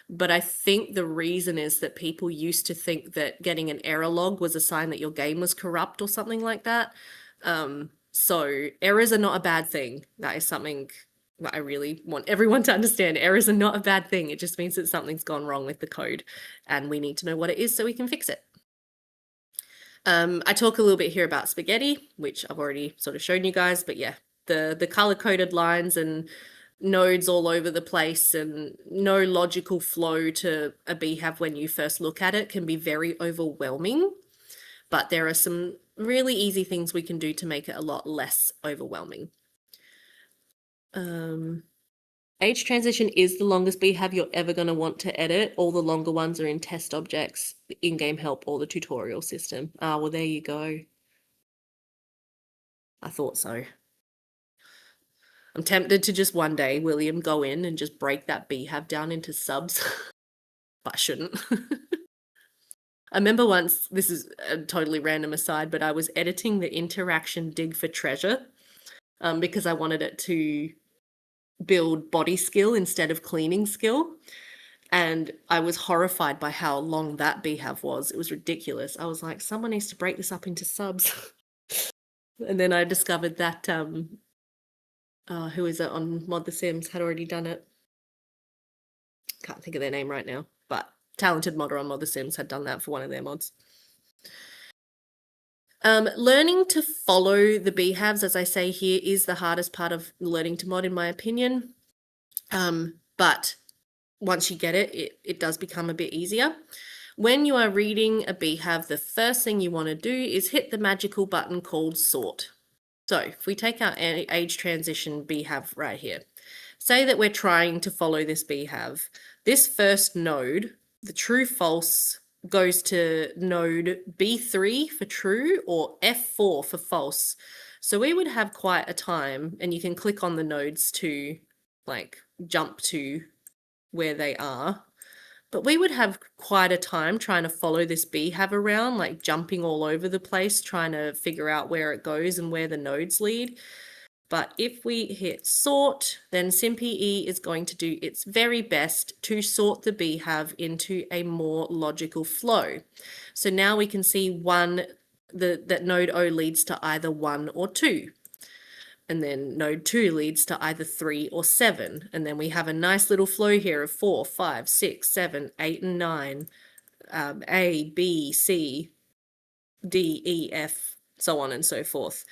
But I think the reason is that people used to think that getting an error log was a sign that your game was corrupt or something like that. So errors are not a bad thing. That is something that I really want everyone to understand. Errors are not a bad thing. It just means that something's gone wrong with the code and we need to know what it is so we can fix it. I talk a little bit here about spaghetti, which I've already sort of shown you guys, but yeah, the color-coded lines and nodes all over the place and no logical flow to a BHAV when you first look at it can be very overwhelming, but there are some really easy things we can do to make it a lot less overwhelming. Age transition is the longest BHAV you're ever going to want to edit. All the longer ones are in test objects, the in-game help, or the tutorial system. Ah, well, there you go. I thought so. I'm tempted to just one day, William, go in and just break that BHAV down into subs, but I shouldn't. I remember once, this is a totally random aside, but I was editing the interaction dig for treasure because I wanted it to build body skill instead of cleaning skill. And I was horrified by how long that BHAV was. It was ridiculous. I was like, someone needs to break this up into subs. And then I discovered that, who is it on Mod The Sims had already done it. Can't think of their name right now, but talented modder on Mod The Sims had done that for one of their mods. Learning to follow the BHAVs, as I say here, is the hardest part of learning to mod, in my opinion. But once you get it, it does become a bit easier. When you are reading a BHAV, the first thing you want to do is hit the magical button called sort. So if we take our age transition BHAV right here, say that we're trying to follow this BHAV. This first node, the true false, goes to node B3 for true or F4 for false. So we would have quite a time, and you can click on the nodes to like jump to where they are. But we would have quite a time trying to follow this BHAV around, like jumping all over the place, trying to figure out where it goes and where the nodes lead. But if we hit sort, then SimPE is going to do its very best to sort the BHAV into a more logical flow. So now we can see that node O leads to either 1 or 2. And then node 2 leads to either 3 or 7. And then we have a nice little flow here of 4, 5, 6, 7, 8, and 9. A, B, C, D, E, F, so on and so forth.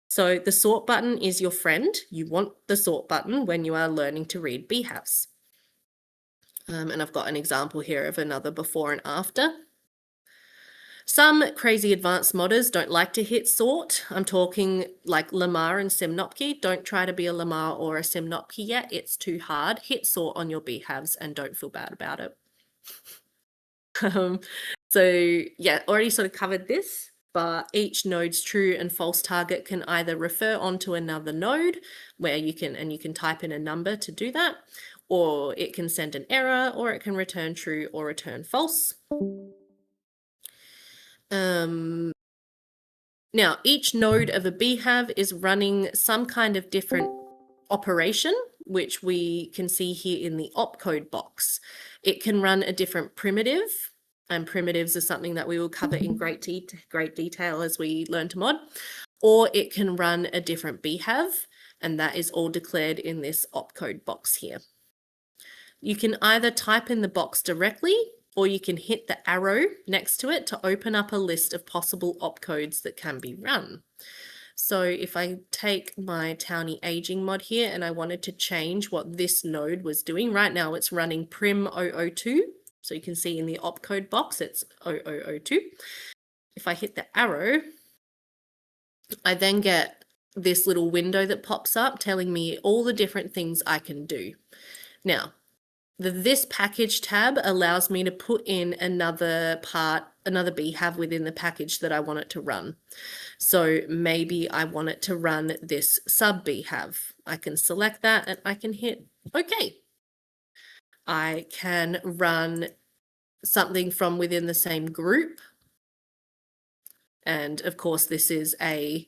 So the sort button is your friend. You want the sort button when you are learning to read BHAVs. And I've got an example here of another before and after. Some crazy advanced modders don't like to hit sort. I'm talking like Lamar and SimNopki. Don't try to be a Lamar or a SimNopki yet. It's too hard. Hit sort on your BHAVs and don't feel bad about it. So yeah, already sort of covered this, but each node's true and false target can either refer onto another node where you can type in a number to do that, or it can send an error, or it can return true or return false. Now, each node of a BHAV is running some kind of different operation, which we can see here in the opcode box. It can run a different primitive, and primitives are something that we will cover in great detail as we learn to mod, or it can run a different BHAV, and that is all declared in this opcode box here. You can either type in the box directly, or you can hit the arrow next to it to open up a list of possible opcodes that can be run. So if I take my Townie aging mod here and I wanted to change what this node was doing, right now it's running prim 002. So you can see in the opcode box, it's 0002. If I hit the arrow, I then get this little window that pops up telling me all the different things I can do. Now, the This Package tab allows me to put in another BHAV within the package that I want it to run. So maybe I want it to run this sub BHAV. I can select that and I can hit OK. I can run something from within the same group. And of course, this is a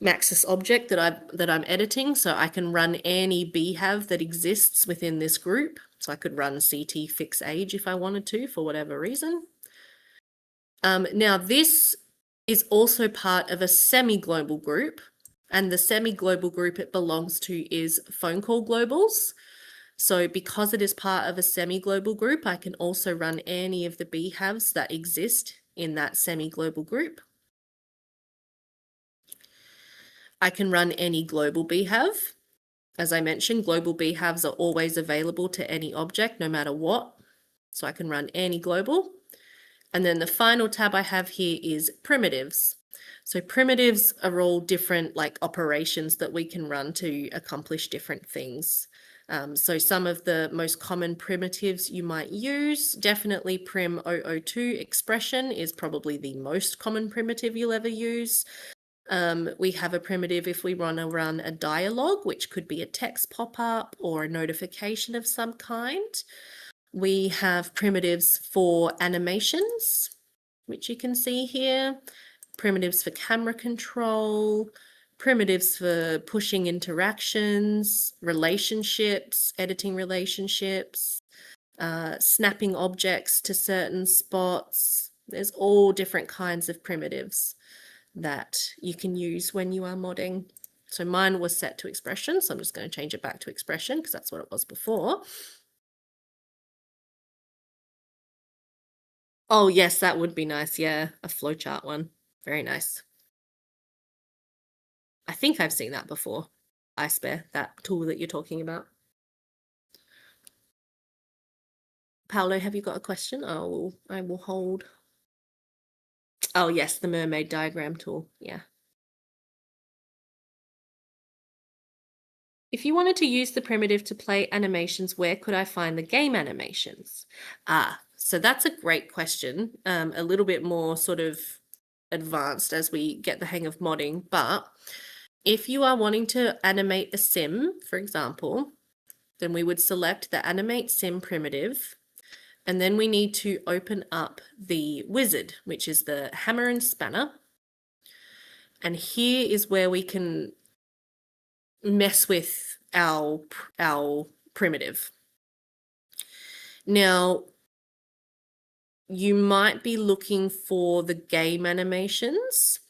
Maxis object that I'm editing, so I can run any BHAV that exists within this group. So I could run CT fix age if I wanted to, for whatever reason. Now this is also part of a semi-global group, and the semi-global group it belongs to is phone call globals. So because it is part of a semi-global group, I can also run any of the BHAVs that exist in that semi-global group. I can run any global BHAV. As I mentioned, global BHAVs are always available to any object, no matter what. So I can run any global. And then the final tab I have here is primitives. So primitives are all different like operations that we can run to accomplish different things. So some of the most common primitives you might use, definitely prim 002 expression is probably the most common primitive you'll ever use. We have a primitive if we want to run a dialogue, which could be a text pop-up or a notification of some kind. We have primitives for animations, which you can see here, primitives for camera control, primitives for pushing interactions, relationships, editing relationships, snapping objects to certain spots. There's all different kinds of primitives that you can use when you are modding. So mine was set to expression, so I'm just going to change it back to expression because that's what it was before. Oh yes, that would be nice. Yeah, a flowchart one. Very nice. I think I've seen that before. iSpare, that tool that you're talking about. Paolo, have you got a question? I will hold. Oh yes, the mermaid diagram tool. Yeah. If you wanted to use the primitive to play animations, where could I find the game animations? So that's a great question. A little bit more sort of advanced as we get the hang of modding, but if you are wanting to animate a sim, for example, then we would select the animate sim primitive, and then we need to open up the wizard, which is the hammer and spanner. And here is where we can mess with our primitive. Now, you might be looking for the game animations,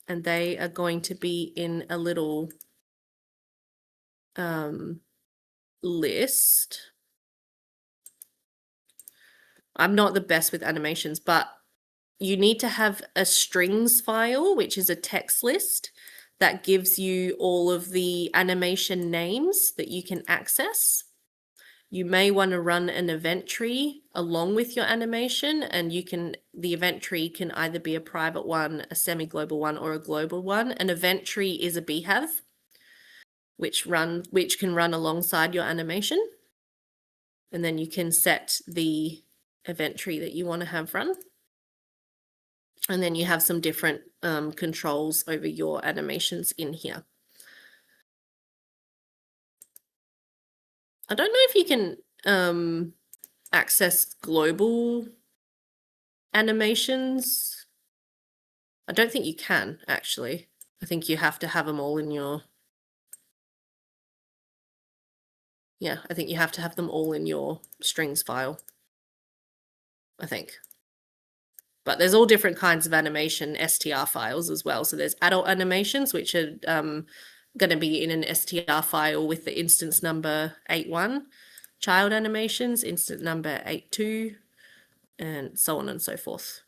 and they are going to be in a little list. I'm not the best with animations, but you need to have a strings file, which is a text list that gives you all of the animation names that you can access. You may want to run an event tree along with your animation, and the event tree can either be a private one, a semi-global one, or a global one. An event tree is a BHAV, which can run alongside your animation. And then you can set the event tree that you want to have run. And then you have some different controls over your animations in here. I don't know if you can access global animations. I don't think you can, actually. I think you have to have them all in your... Yeah, I think you have to have them all in your strings file, I think. But there's all different kinds of animation STR files as well. So there's adult animations, which are going to be in an STR file with the instance number 81, child animations, instance number 82, and so on and so forth.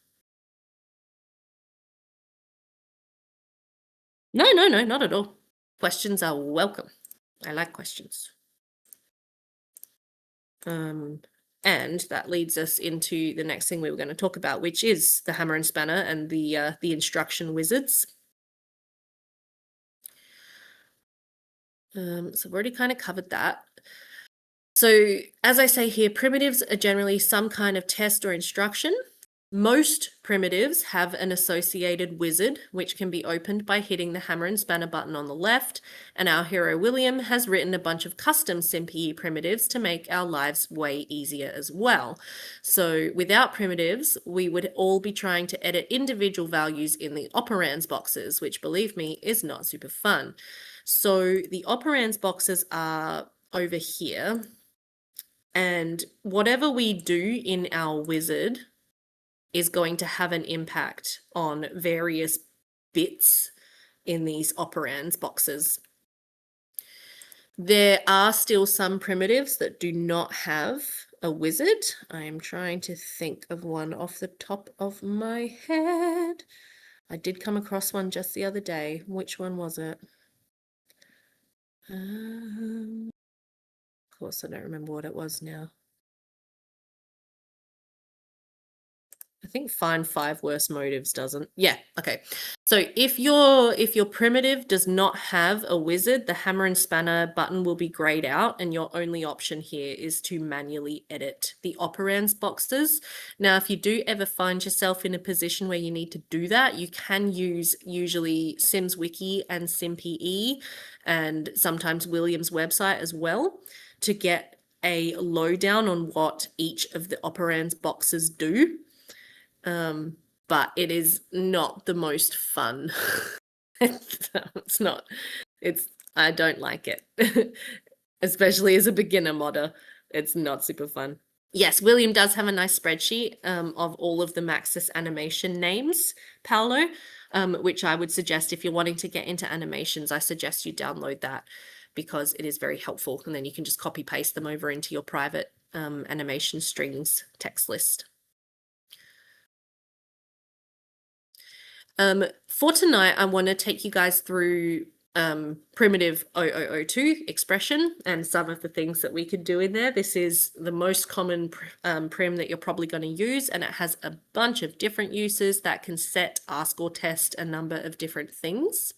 No, not at all. Questions are welcome. I like questions. And that leads us into the next thing we were going to talk about, which is the hammer and spanner and the instruction wizards. So I've already kind of covered that. So as I say here, primitives are generally some kind of test or instruction. Most primitives have an associated wizard, which can be opened by hitting the hammer and spanner button on the left, and our hero William has written a bunch of custom SimPE primitives to make our lives way easier as well. So without primitives, we would all be trying to edit individual values in the operands boxes, which, believe me, is not super fun. So the operands boxes are over here, and whatever we do in our wizard is going to have an impact on various bits in these operands boxes. There are still some primitives that do not have a wizard. I'm trying to think of one off the top of my head. I did come across one just the other day. Which one was it? Of course, I don't remember what it was now. I think find 5 worst motives doesn't. Yeah, okay. So if your primitive does not have a wizard, the hammer and spanner button will be grayed out, and your only option here is to manually edit the operands boxes. Now, if you do ever find yourself in a position where you need to do that, you can use usually Sims Wiki and SimPE and sometimes William's website as well to get a lowdown on what each of the operands boxes do. But it is not the most fun. It's not. I don't like it. Especially as a beginner modder. It's not super fun. Yes, William does have a nice spreadsheet of all of the Maxis animation names, Paolo, which I would suggest if you're wanting to get into animations, I suggest you download that because it is very helpful. And then you can just copy paste them over into your private animation strings text list. For tonight, I want to take you guys through primitive 0002 expression and some of the things that we could do in there. This is the most common prim that you're probably going to use, and it has a bunch of different uses that can set, ask, or test a number of different things.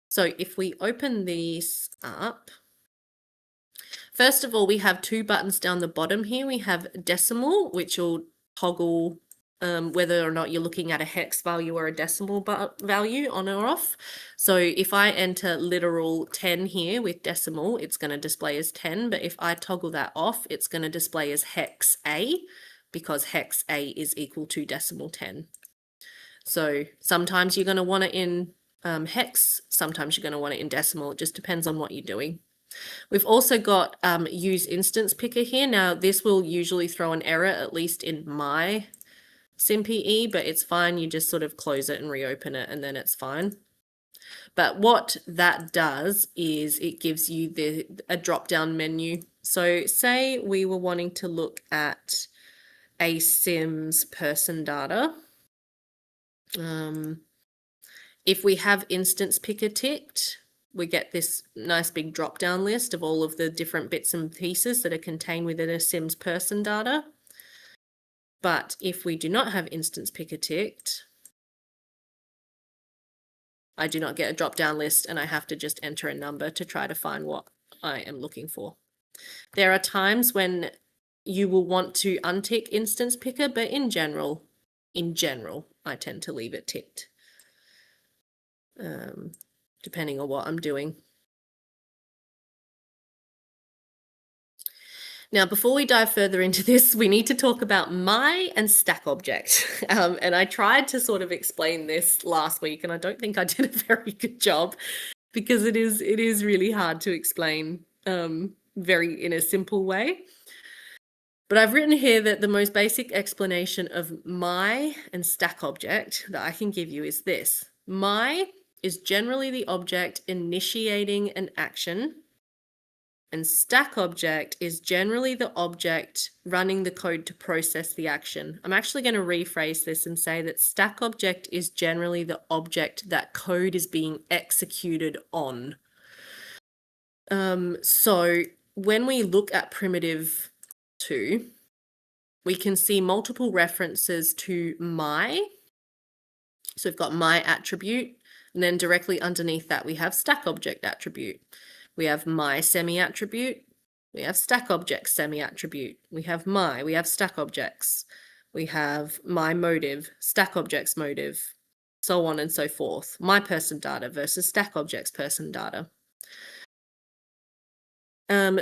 So if we open these up, first of all, we have 2 buttons down the bottom here. We have decimal, which will toggle whether or not you're looking at a hex value or a decimal value on or off. So if I enter literal 10 here with decimal, it's going to display as 10. But if I toggle that off, it's going to display as hex A, because hex A is equal to decimal 10. So sometimes you're going to want it in hex, sometimes you're going to want it in decimal. It just depends on what you're doing. We've also got use instance picker here. Now this will usually throw an error, at least in my SimPE, but it's fine. You just sort of close it and reopen it, and then it's fine. But what that does is it gives you a drop-down menu. So say we were wanting to look at a Sims person data. If we have instance picker ticked, we get this nice big drop-down list of all of the different bits and pieces that are contained within a Sims person data. But if we do not have instance picker ticked, I do not get a drop-down list, and I have to just enter a number to try to find what I am looking for. There are times when you will want to untick instance picker, but in general, I tend to leave it ticked, depending on what I'm doing. Now, before we dive further into this, we need to talk about my and stack object. And I tried to sort of explain this last week, and I don't think I did a very good job because it is really hard to explain very in a simple way. But I've written here that the most basic explanation of my and stack object that I can give you is this. My is generally the object initiating an action, and stack object is generally the object running the code to process the action. I'm actually going to rephrase this and say that stack object is generally the object that code is being executed on. So when we look at primitive 2, we can see multiple references to my. So we've got my attribute, and then directly underneath that we have stack object attribute. We have my semi-attribute. We have stack objects semi-attribute. We have stack objects. We have my motive, stack objects motive, so on and so forth. My person data versus stack objects person data.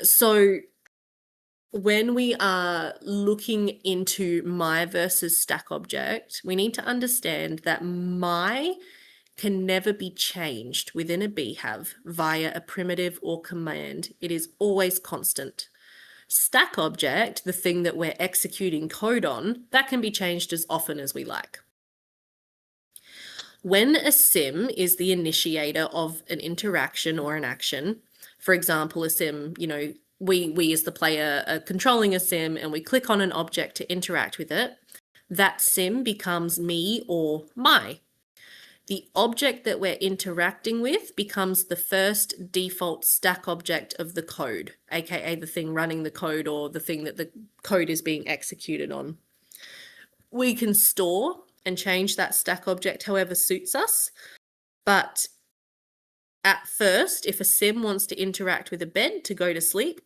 So when we are looking into my versus stack object, we need to understand that my can never be changed within a BHAV via a primitive or command. It is always constant. Stack object, the thing that we're executing code on, that can be changed as often as we like. When a sim is the initiator of an interaction or an action, for example, a sim, you know, we as the player are controlling a sim and we click on an object to interact with it, that sim becomes me or my. The object that we're interacting with becomes the first default stack object of the code, aka the thing running the code or the thing that the code is being executed on. We can store and change that stack object however suits us, but at first, if a sim wants to interact with a bed to go to sleep,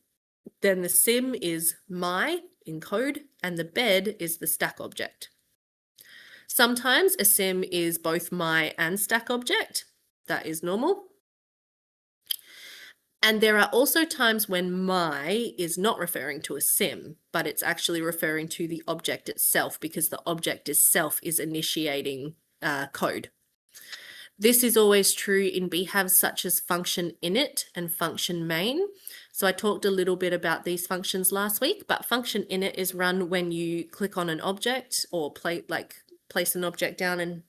then the sim is my in code and the bed is the stack object. Sometimes a sim is both my and stack object. That is normal. And there are also times when my is not referring to a sim, but it's actually referring to the object itself because the object itself is initiating code. This is always true in BHAVs such as function init and function main. So I talked a little bit about these functions last week, but function init is run when you click on an object or place an object down and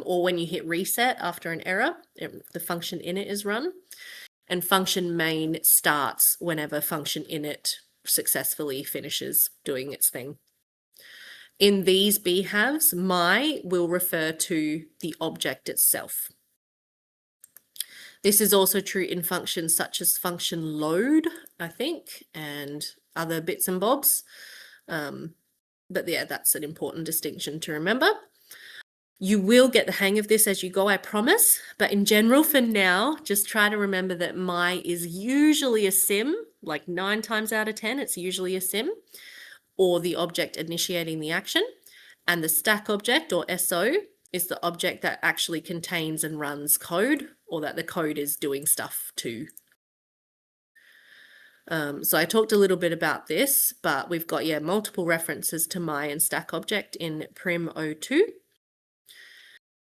or when you hit reset after an error, the function init is run. And function main starts whenever function init successfully finishes doing its thing. In these BHAVs, my will refer to the object itself. This is also true in functions such as function load, I think, and other bits and bobs. But yeah, that's an important distinction to remember. You will get the hang of this as you go, I promise. But in general, for now, just try to remember that my is usually a sim, like 9 times out of 10, it's usually a sim, or the object initiating the action. And the stack object, or SO, is the object that actually contains and runs code, or that the code is doing stuff to. So I talked a little bit about this, but we've got, multiple references to my and stack object in Prim 02.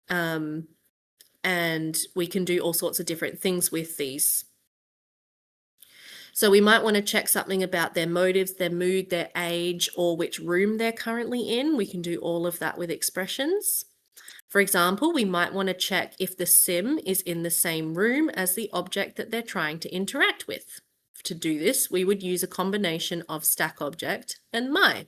And we can do all sorts of different things with these. So we might want to check something about their motives, their mood, their age, or which room they're currently in. We can do all of that with expressions. For example, we might want to check if the sim is in the same room as the object that they're trying to interact with. To do this, we would use a combination of stack object and my.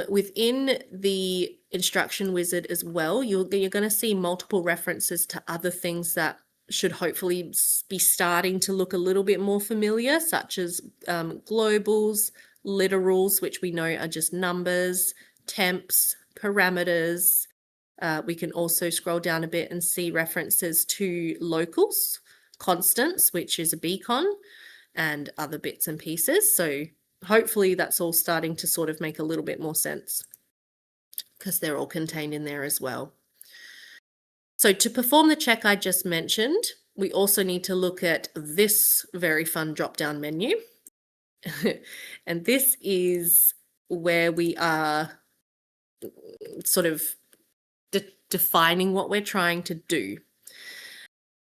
Within the instruction wizard as well, you're going to see multiple references to other things that should hopefully be starting to look a little bit more familiar, such as globals, literals, which we know are just numbers, temps, parameters. We can also scroll down a bit and see references to locals, constants, which is a beacon, and other bits and pieces. So hopefully that's all starting to sort of make a little bit more sense because they're all contained in there as well. So to perform the check I just mentioned, we also need to look at this very fun drop-down menu. And this is where we are sort of defining what we're trying to do.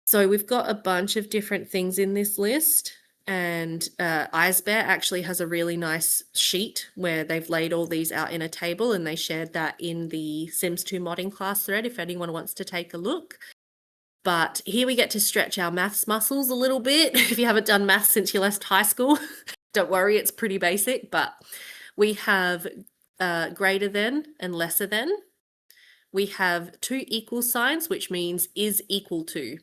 So we've got a bunch of different things in this list. And Eisbear actually has a really nice sheet where they've laid all these out in a table, and they shared that in the Sims 2 modding class thread if anyone wants to take a look. But here we get to stretch our maths muscles a little bit. If you haven't done maths since you left high school, don't worry, it's pretty basic. But we have greater than and lesser than. We have 2 equal signs, which means is equal to.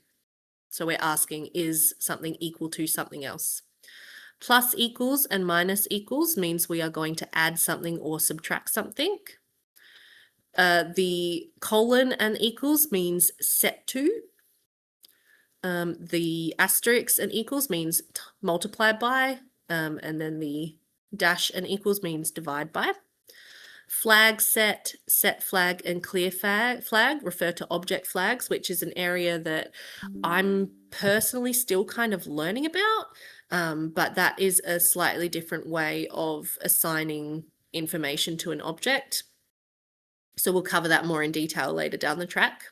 So we're asking, is something equal to something else? Plus equals and minus equals means we are going to add something or subtract something. The colon and equals means set to. The asterisk and equals means multiply by, and then the dash and equals means divide by. Flag set, set flag, and clear flag refer to object flags, which is an area that I'm personally still kind of learning about, but that is a slightly different way of assigning information to an object. So we'll cover that more in detail later down the track.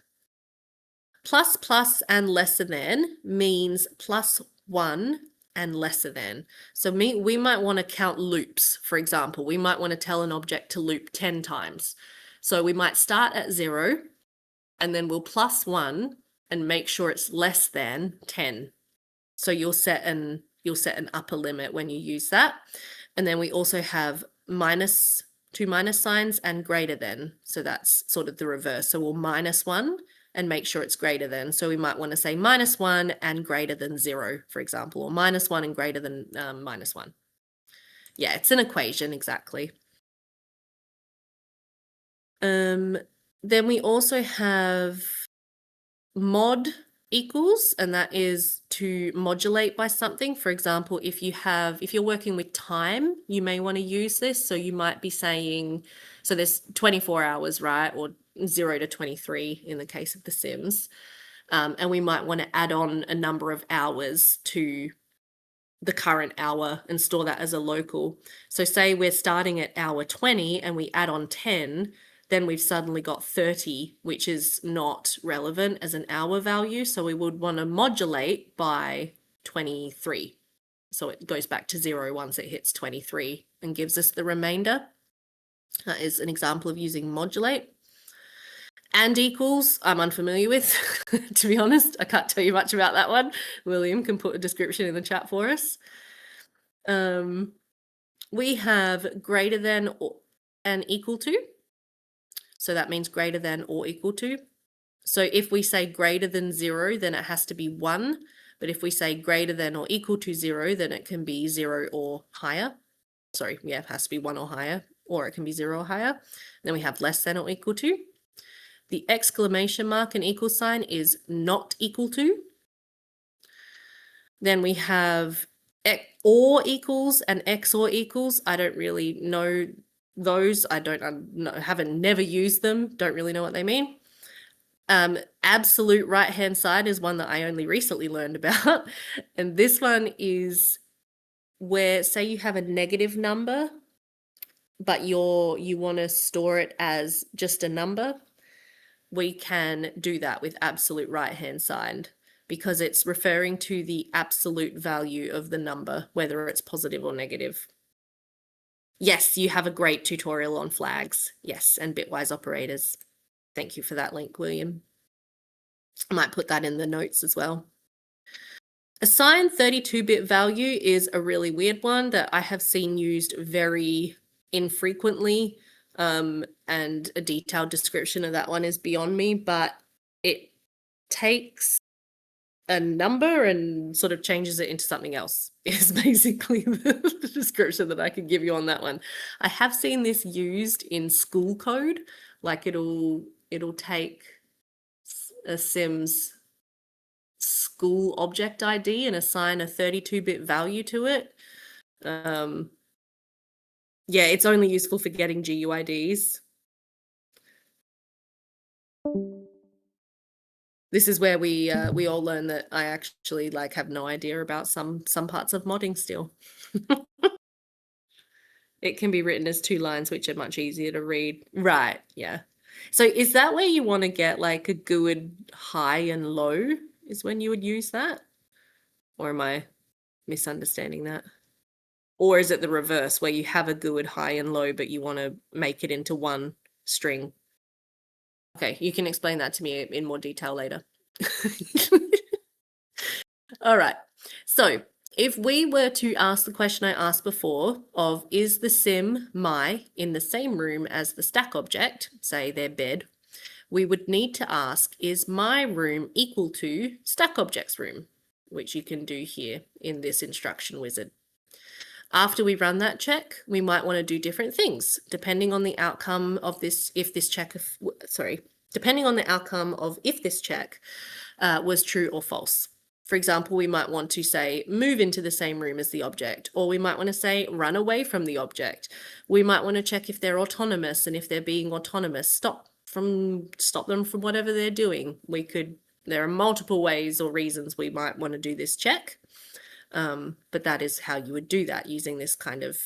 Plus, plus, and lesser than means +1 and lesser than. So we might want to count loops, for example. We might want to tell an object to loop 10 times. So we might start at 0, and then we'll +1 and make sure it's less than 10. So you'll set an upper limit when you use that. And then we also have two minus signs and greater than. So that's sort of the reverse. So we'll -1 and make sure it's greater than. So we might want to say -1 and greater than 0, for example, or -1 and greater than -1. Yeah, it's an equation, exactly. Then we also have mod equals, and that is to modulate by something. For example, if you're working with time, you may want to use this. So you might be saying, so there's 24 hours, right? Or 0 to 23 in the case of The Sims. And we might want to add on a number of hours to the current hour and store that as a local. So say we're starting at hour 20 and we add on 10, then we've suddenly got 30, which is not relevant as an hour value. So we would want to modulate by 23. So it goes back to 0 once it hits 23 and gives us the remainder. That is an example of using modulate. And equals, I'm unfamiliar with, to be honest. I can't tell you much about that one. William can put a description in the chat for us. We have greater than and equal to. So that means greater than or equal to. So if we say greater than 0, then it has to be 1. But if we say greater than or equal to 0, then it can be 0 or higher. Sorry, yeah, it has to be 1 or higher, or it can be 0 or higher. Then we have less than or equal to. The exclamation mark and equal sign is not equal to. Then we have or equals and XOR equals. I don't really know those. I haven't never used them. Don't really know what they mean. Absolute right-hand side is one that I only recently learned about. And this one is where, say you have a negative number, but you want to store it as just a number. We can do that with absolute right-hand side because it's referring to the absolute value of the number, whether it's positive or negative. Yes, you have a great tutorial on flags. Yes, and bitwise operators. Thank you for that link, William. I might put that in the notes as well. Assign 32-bit value is a really weird one that I have seen used very infrequently. And a detailed description of that one is beyond me, but it takes a number and sort of changes it into something else is basically the description that I can give you on that one. I have seen this used in school code, like it'll take a Sims school object ID and assign a 32-bit value to it. Yeah, it's only useful for getting GUIDs. This is where we all learn that I actually have no idea about some parts of modding still. It can be written as 2 lines, which are much easier to read. Right, yeah. So is that where you want to get a GUID high and low is when you would use that? Or am I misunderstanding that? Or is it the reverse where you have a GUID high and low, but you want to make it into one string? Okay, you can explain that to me in more detail later. All right, so if we were to ask the question I asked before of, is the sim my in the same room as the stack object, say their bed, we would need to ask, is my room equal to stack object's room, which you can do here in this instruction wizard. After we run that check, we might want to do different things depending on the outcome of this, depending on the outcome of if this check was true or false. For example, we might want to say move into the same room as the object, or we might want to say run away from the object. We might want to check if they're autonomous, and if they're being autonomous, stop them from whatever they're doing. There are multiple ways or reasons we might want to do this check, but that is how you would do that, using this kind of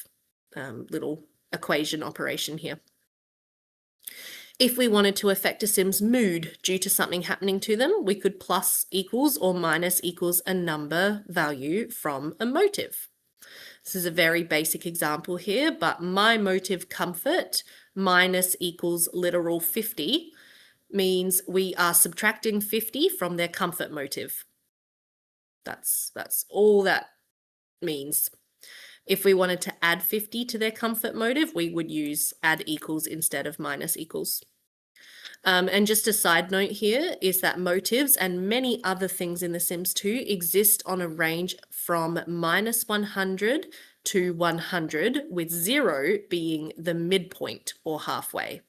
little equation operation here. If we wanted to affect a sim's mood due to something happening to them, we could plus equals or minus equals a number value from a motive. This is a very basic example here, but my motive comfort minus equals literal 50 means we are subtracting 50 from their comfort motive. That's all that means. If we wanted to add 50 to their comfort motive, we would use add equals instead of minus equals. And just a side note here is that motives and many other things in The Sims 2 exist on a range from -100 to 100, with 0 being the midpoint or halfway.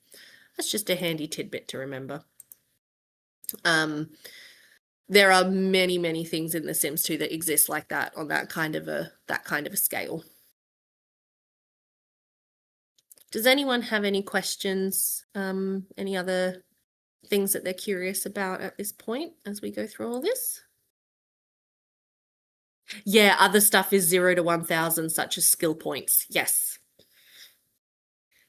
That's just a handy tidbit to remember. There are many, many things in The Sims 2 that exist like that on that kind of a scale. Does anyone have any questions? Any other things that they're curious about at this point as we go through all this? Yeah, other stuff is 0 to 1000, such as skill points. Yes.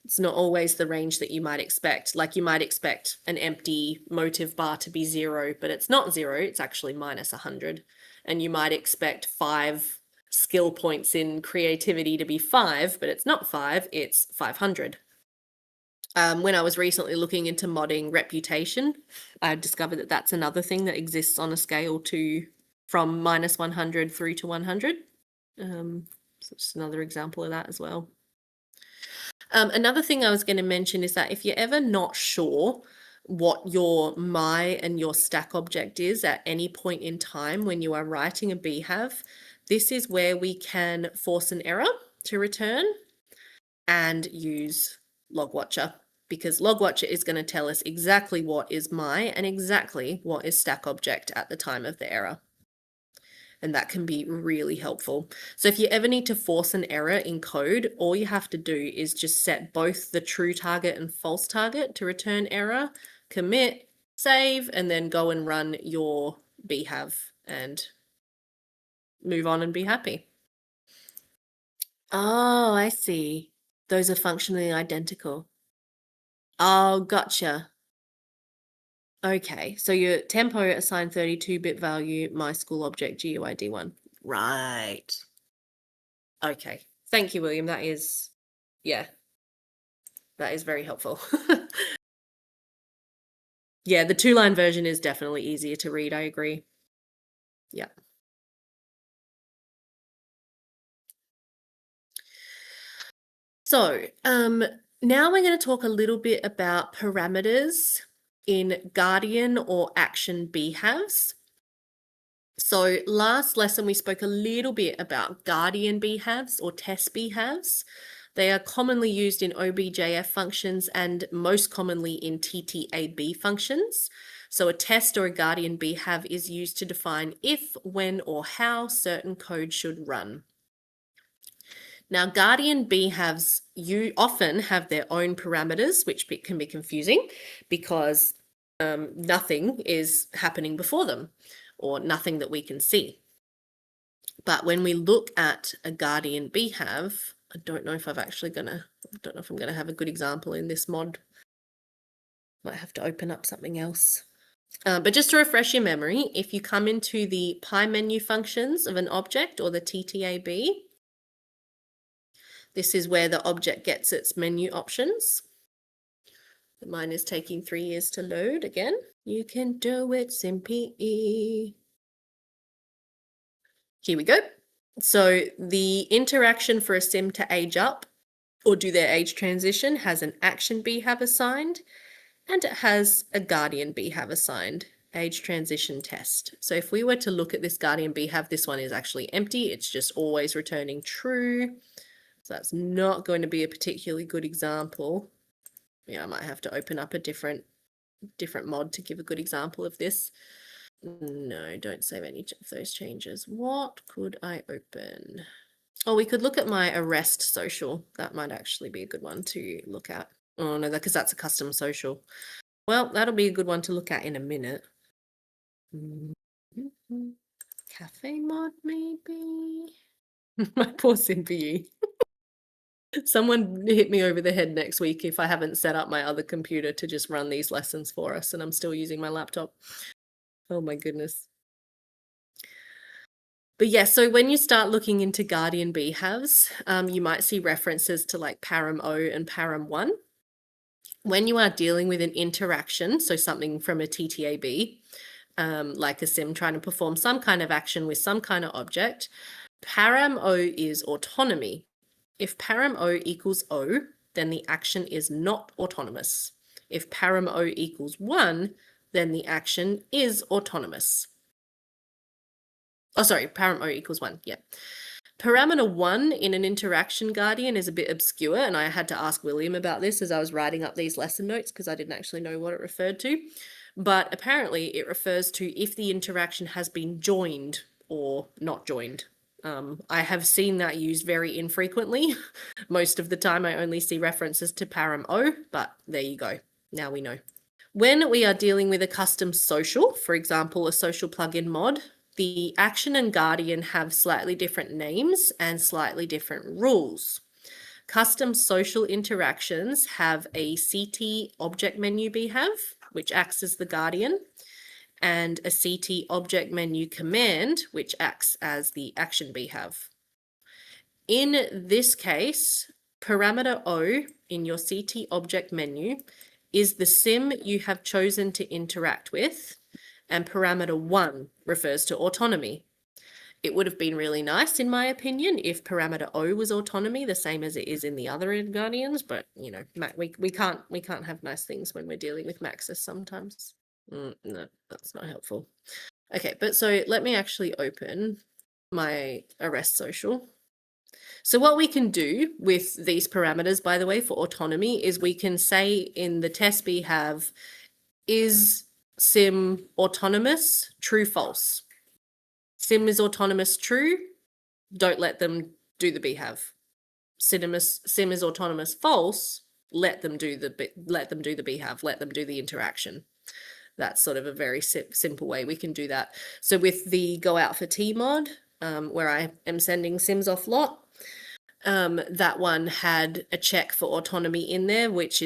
It's not always the range that you might expect. Like, you might expect an empty motive bar to be 0, but it's not 0, it's actually -100. And you might expect 5 skill points in creativity to be 5, but it's not 5, it's 500. When I was recently looking into modding reputation, I discovered that that's another thing that exists on a scale from -100 through to 100. So just another example of that as well. Another thing I was going to mention is that if you're ever not sure what your my and your stack object is at any point in time when you are writing a BHAV, this is where we can force an error to return and use LogWatcher, because LogWatcher is going to tell us exactly what is my and exactly what is stack object at the time of the error. And that can be really helpful. So if you ever need to force an error in code, all you have to do is just set both the true target and false target to return error, commit, save, and then go and run your BHAV and move on and be happy. Oh, I see. Those are functionally identical. Oh, gotcha. Okay, so your tempo assigned 32-bit value, my school object GUID1. Right. Okay. Thank you, William. That is very helpful. Yeah, the 2-line version is definitely easier to read. I agree. Yeah. So, now we're going to talk a little bit about parameters in Guardian or Action BHAVs. So last lesson we spoke a little bit about Guardian BHAVs or test BHAVs. They are commonly used in OBJF functions and most commonly in TeaAddict's functions. So a test or a Guardian BHAV is used to define if, when, or how certain code should run. Now, Guardian BHAVs often have their own parameters, which can be confusing because nothing is happening before them, or nothing that we can see. But when we look at a Guardian BHAV, I don't know if I'm going to have a good example in this mod. Might have to open up something else. But just to refresh your memory, if you come into the pie menu functions of an object or the TTAB, this is where the object gets its menu options. Mine is taking 3 years to load again. You can do it, SimPE. Here we go. So the interaction for a sim to age up or do their age transition has an action BHAV assigned, and it has a Guardian BHAV assigned, age transition test. So if we were to look at this Guardian BHAV, this one is actually empty. It's just always returning true. So that's not going to be a particularly good example. Yeah, I might have to open up a different mod to give a good example of this. No, don't save any of those changes. What could I open? Oh, we could look at my arrest social. That might actually be a good one to look at. Oh, no, because that's a custom social. Well, that'll be a good one to look at in a minute. Cafe mod, maybe? My poor SimPE. Someone hit me over the head next week if I haven't set up my other computer to just run these lessons for us, and I'm still using my laptop. Oh my goodness. But yeah, so when you start looking into Guardian BHAVs, you might see references to like Param O and Param 1. When you are dealing with an interaction, so something from a TTAB, like a sim trying to perform some kind of action with some kind of object, Param O is autonomy. If Param O equals O, then the action is not autonomous. If Param O equals 1, then the action is autonomous. Oh, sorry, Param O equals 1, yeah. Parameter 1 in an interaction guardian is a bit obscure, and I had to ask William about this as I was writing up these lesson notes because I didn't actually know what it referred to. But apparently it refers to if the interaction has been joined or not joined. I have seen that used very infrequently. Most of the time I only see references to Param O, but there you go. Now we know. When we are dealing with a custom social, for example, a social plugin mod, the action and guardian have slightly different names and slightly different rules. Custom social interactions have a CT object menu BHAV, which acts as the guardian, and a CT object menu command, which acts as the action BHAV. In this case, parameter O in your CT object menu is the sim you have chosen to interact with, and parameter 1 refers to autonomy. It would have been really nice, in my opinion, if parameter O was autonomy, the same as it is in the other guardians, but you know, we can't have nice things when we're dealing with Maxis sometimes. No, that's not helpful. Okay, but so let me actually open my arrest social. So what we can do with these parameters, by the way, for autonomy is we can say in the test BHAV, is sim autonomous, true, false. Sim is autonomous, true, don't let them do the BHAV. Sim is autonomous, false, let them do the BHAV, let them do the interaction. That's sort of a very simple way we can do that. So with the go out for T mod, where I am sending sims off lot, that one had a check for autonomy in there, which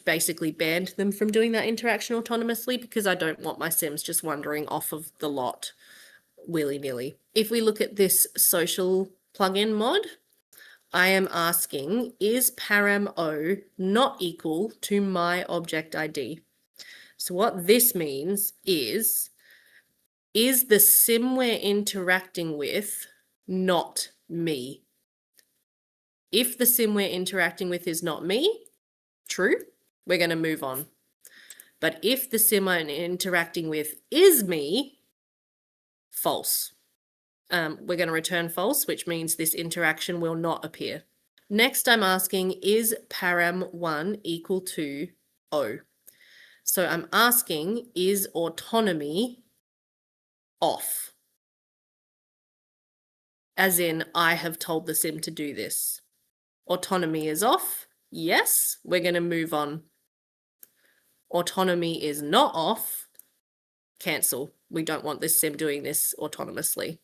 basically banned them from doing that interaction autonomously, because I don't want my sims just wandering off of the lot willy-nilly. If we look at this social plugin mod, I am asking, is param O not equal to my object ID? So what this means is the sim we're interacting with not me? If the sim we're interacting with is not me, true, we're going to move on. But if the sim I'm interacting with is me, false. We're going to return false, which means this interaction will not appear. Next, I'm asking, is param 1 equal to O? So I'm asking, is autonomy off? As in, I have told the sim to do this. Autonomy is off. Yes, we're going to move on. Autonomy is not off. Cancel. We don't want this sim doing this autonomously.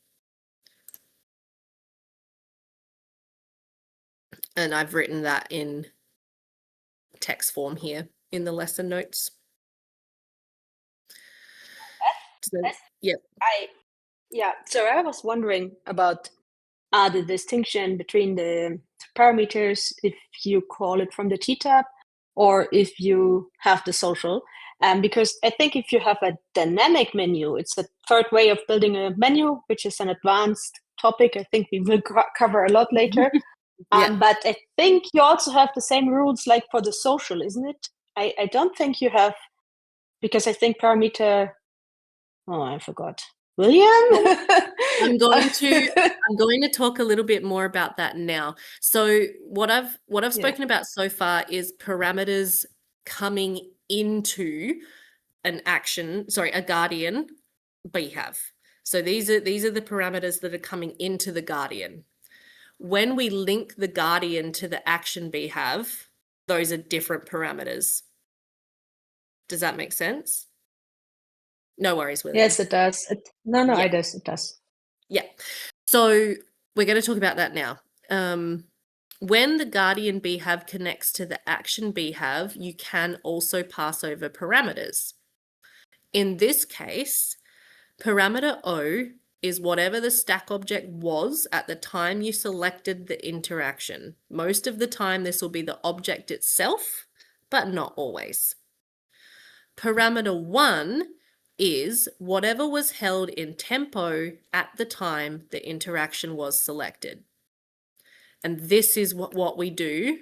And I've written that in text form here in the lesson notes. So, yeah. So I was wondering about the distinction between the parameters, if you call it from the T-tab or if you have the social. Because I think if you have a dynamic menu, it's a third way of building a menu, which is an advanced topic I think we will cover a lot later. Yeah. But I think you also have the same rules like for the social, isn't it? I don't think you have, because I think parameter, I forgot. William? I'm going to talk a little bit more about that now. So what I've spoken about so far is parameters coming into a guardian BHAV. So these are the parameters that are coming into the guardian. When we link the guardian to the action BHAV, those are different parameters. Does that make sense? No worries, William. Yes, it does. No, Yeah. it does. It does. Yeah. So we're going to talk about that now. When the guardian BHAV connects to the action BHAV, you can also pass over parameters. In this case, parameter O is whatever the stack object was at the time you selected the interaction. Most of the time, this will be the object itself, but not always. Parameter 1 is whatever was held in tempo at the time the interaction was selected. And this is what we do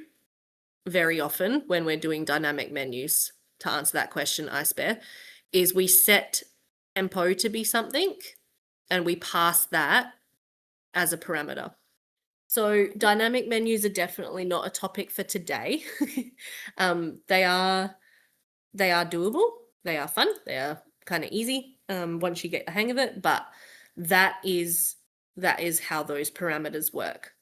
very often when we're doing dynamic menus. To answer that question, iSpare, is we set tempo to be something and we pass that as a parameter. So dynamic menus are definitely not a topic for today. They are doable, they are fun, they are kind of easy once you get the hang of it, but that is how those parameters work.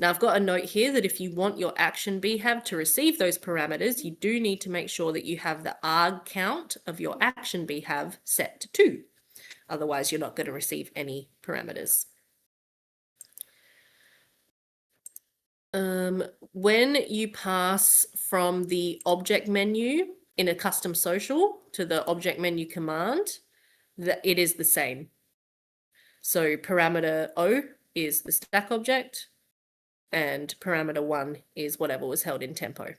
Now I've got a note here that if you want your action BHAV to receive those parameters, you do need to make sure that you have the arg count of your action BHAV set to 2. Otherwise, you're not going to receive any parameters. When you pass from the object menu in a custom social to the object menu command, it is the same. So parameter O is the stack object, and parameter 1 is whatever was held in tempo.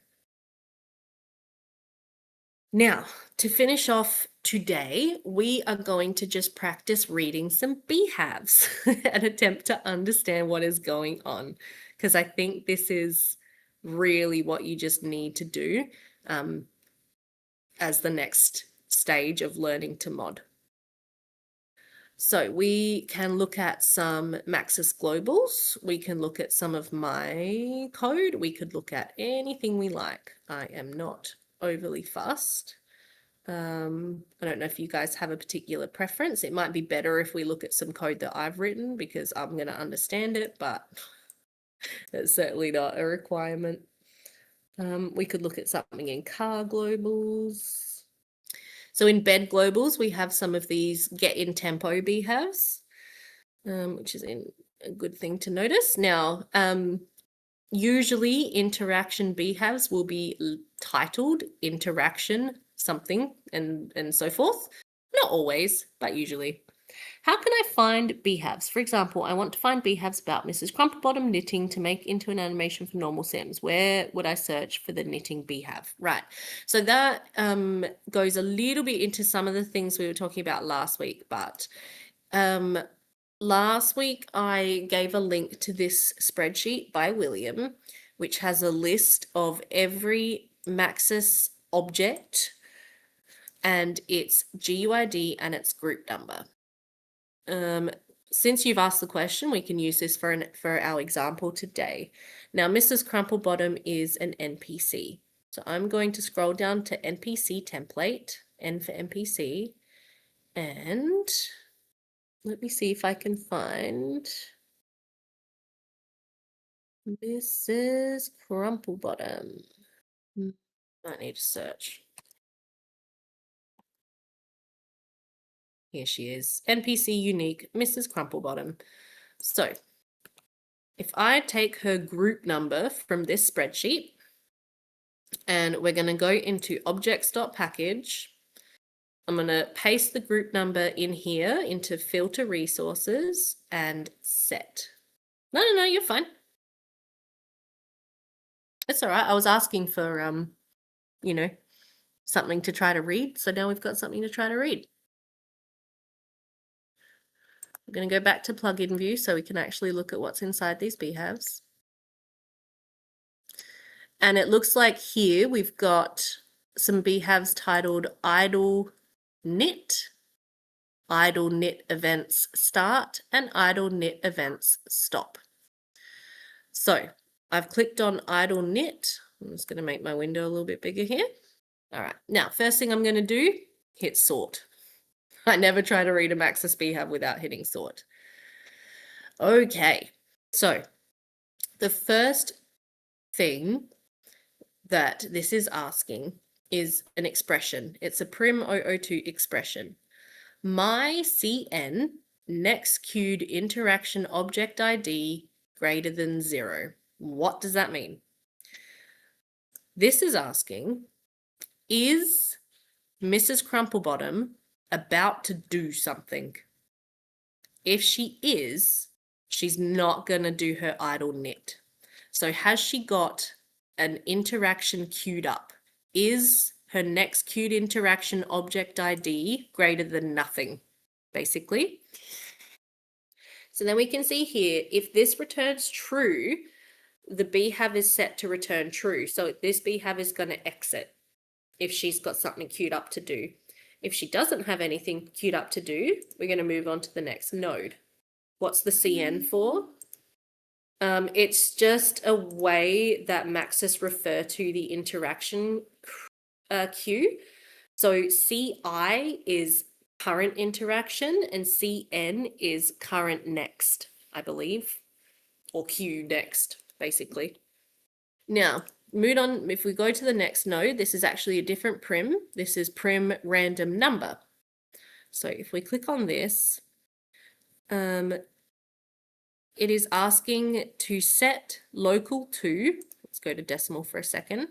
Now, to finish off today, we are going to just practice reading some BHAVs and attempt to understand what is going on, because I think this is really what you just need to do as the next stage of learning to mod. So we can look at some Maxis globals. We can look at some of my code. We could look at anything we like. I am not overly fussed. I don't know if you guys have a particular preference. It might be better if we look at some code that I've written because I'm going to understand it, but it's certainly not a requirement. We could look at something in car globals. So in bed globals, we have some of these get in tempo BHAVs, which is a good thing to notice. Now, usually interaction BHAVs will be titled interaction something and so forth. Not always, but usually. How can I find BHAVs? For example, I want to find BHAVs about Mrs. Crumplebottom knitting to make into an animation for normal Sims. Where would I search for the knitting BHAV? Right. So that goes a little bit into some of the things we were talking about last week, but last week I gave a link to this spreadsheet by William, which has a list of every Maxis object and its GUID and its group number. Since you've asked the question, we can use this for our example today. Now, Mrs. Crumplebottom is an NPC. So I'm going to scroll down to NPC template, N for NPC, and let me see if I can find Mrs. Crumplebottom. I need to search. Here she is, NPC unique, Mrs. Crumplebottom. So if I take her group number from this spreadsheet, and we're going to go into objects.package, I'm going to paste the group number in here into filter resources and set. No, you're fine. It's all right. I was asking for, you know, something to try to read. So now we've got something to try to read. I'm going to go back to plugin view so we can actually look at what's inside these BHAVs. And it looks like here we've got some BHAVs titled idle knit, idle knit events start, and idle knit events stop. So I've clicked on idle knit. I'm just going to make my window a little bit bigger here. All right. Now, first thing I'm going to do, hit sort. I never try to read a Maxis BHAV without hitting sort. Okay, so the first thing that this is asking is an expression. It's a prim 002 expression. My CN next queued interaction object ID greater than 0. What does that mean? This is asking, is Mrs. Crumplebottom about to do something? If she is, she's not going to do her idle knit. So has she got an interaction queued up? Is her next queued interaction object ID greater than nothing, basically? So then we can see here, if this returns true, the BHAV is set to return true. So this BHAV is going to exit if she's got something queued up to do. If she doesn't have anything queued up to do, we're going to move on to the next node. What's the CN for? It's just a way that Maxis refer to the interaction queue. So CI is current interaction and CN is current next, I believe, or queue next, basically. Now, move on. If we go to the next node, this is actually a different prim. This is prim random number. So if we click on this, it is asking to set local to, let's go to decimal for a second,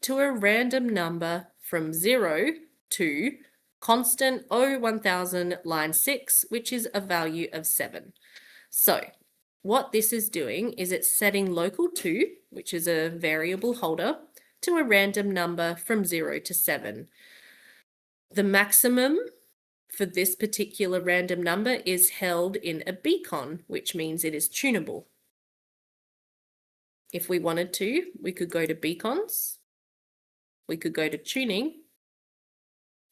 to a random number from 0 to constant 1000 line 6, which is a value of 7. So what this is doing is it's setting local to, which is a variable holder, to a random number from 0 to 7. The maximum for this particular random number is held in a beacon, which means it is tunable. If we wanted to, we could go to beacons, we could go to tuning,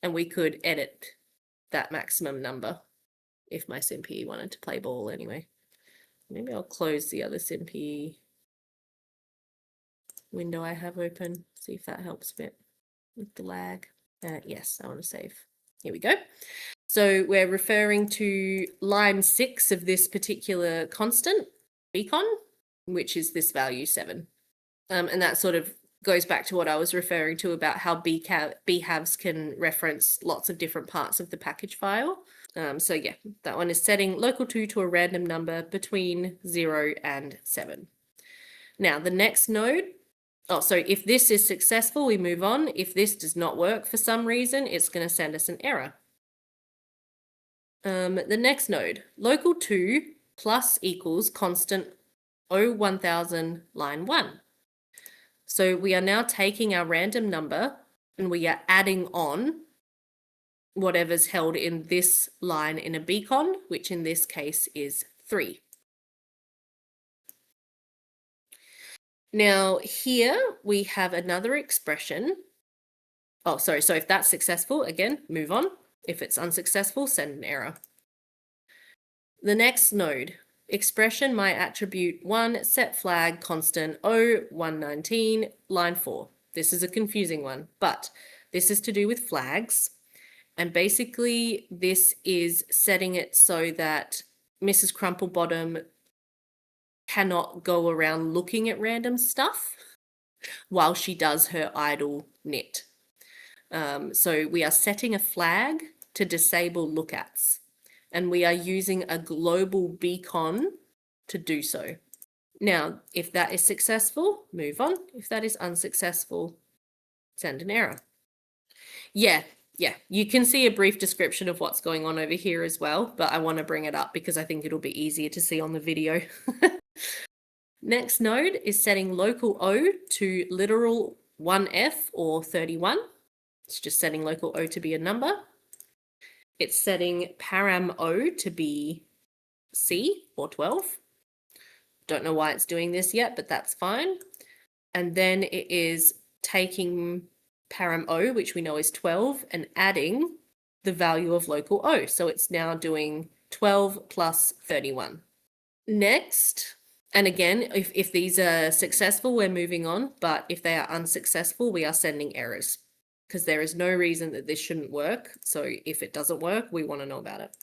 and we could edit that maximum number if my SimPE wanted to play ball anyway. Maybe I'll close the other SimPE window I have open, see if that helps a bit with the lag. Yes, I want to save. Here we go. So we're referring to line 6 of this particular constant, beacon, which is this value 7. And that sort of goes back to what I was referring to about how BHAVs can reference lots of different parts of the package file. So yeah, that one is setting local to a random number between 0 and 7. Now the next node, so if this is successful, we move on. If this does not work for some reason, it's going to send us an error. The next node, local to plus equals constant 1000 line 1. So we are now taking our random number and we are adding on whatever's held in this line in a beacon, which in this case is 3. Now here we have another expression. So if that's successful, again, move on. If it's unsuccessful, send an error. The next node, expression my attribute 1 set flag constant 119 line 4. This is a confusing one, but this is to do with flags. And basically this is setting it so that Mrs. Crumplebottom cannot go around looking at random stuff while she does her idle knit. So we are setting a flag to disable lookats, and we are using a global beacon to do so. Now, if that is successful, move on. If that is unsuccessful, send an error. Yeah, you can see a brief description of what's going on over here as well, but I want to bring it up because I think it'll be easier to see on the video. Next node is setting local O to literal 1F or 31. It's just setting local O to be a number. It's setting param O to be C or 12. Don't know why it's doing this yet, but that's fine. And then it is taking param O, which we know is 12, and adding the value of local O. So it's now doing 12 plus 31. Next, and again, if these are successful, we're moving on, but if they are unsuccessful, we are sending errors. because there is no reason that this shouldn't work. So if it doesn't work, we want to know about it.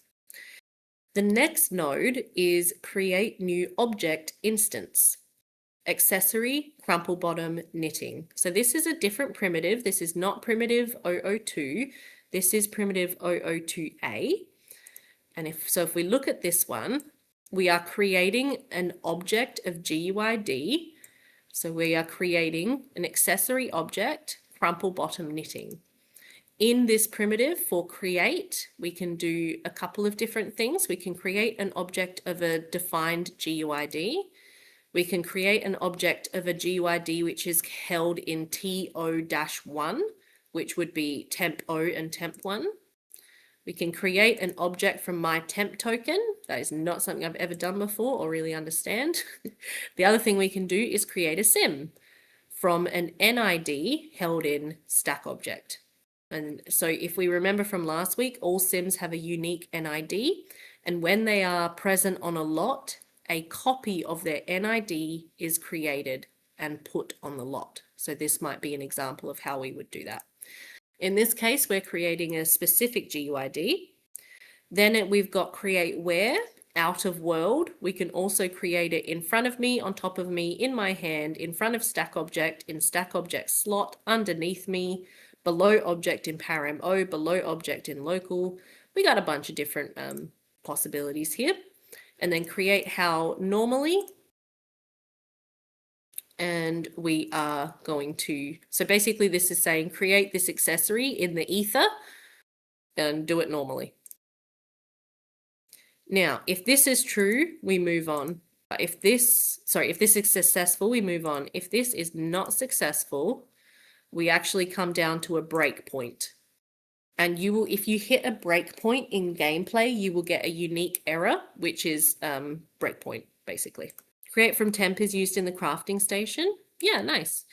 The next node is create new object instance. Accessory, crumple bottom, knitting. So this is a different primitive. This is not primitive 002. This is primitive 002A. And if we look at this one, we are creating an object of GUID. So we are creating an accessory object, crumple bottom knitting. In this primitive for create, we can do a couple of different things. We can create an object of a defined GUID. We can create an object of a GUID which is held in TO-1, which would be temp O and temp 1. We can create an object from my temp token. That is not something I've ever done before or really understand. The other thing we can do is create a sim from an NID held in stack object. And so if we remember from last week, all sims have a unique NID, and when they are present on a lot, a copy of their NID is created and put on the lot. So this might be an example of how we would do that. In this case, we're creating a specific GUID. Then we've got create where, out of world. We can also create it in front of me, on top of me, in my hand, in front of stack object, in stack object slot, underneath me, below object in param O, below object in local. We got a bunch of different possibilities here. And then create how normally. And we are going to, so basically this is saying create this accessory in the ether and do it normally. Now, if this is true, we move on. If this is successful, we move on. If this is not successful, we actually come down to a breakpoint. And you will, if you hit a breakpoint in gameplay, you will get a unique error, which is breakpoint, basically. Create from temp is used in the crafting station. Yeah, nice.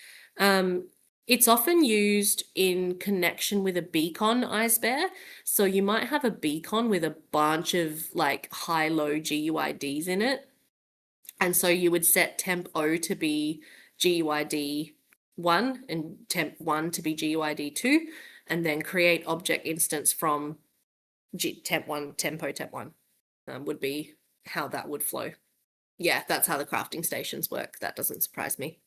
It's often used in connection with a beacon IceBear. So you might have a beacon with a bunch of like high-low GUIDs in it. And so you would set temp O to be GUID 1 and temp 1 to be GUID 2, and then create object instance from temp 1, tempo temp 1 would be how that would flow. Yeah, that's how the crafting stations work. That doesn't surprise me.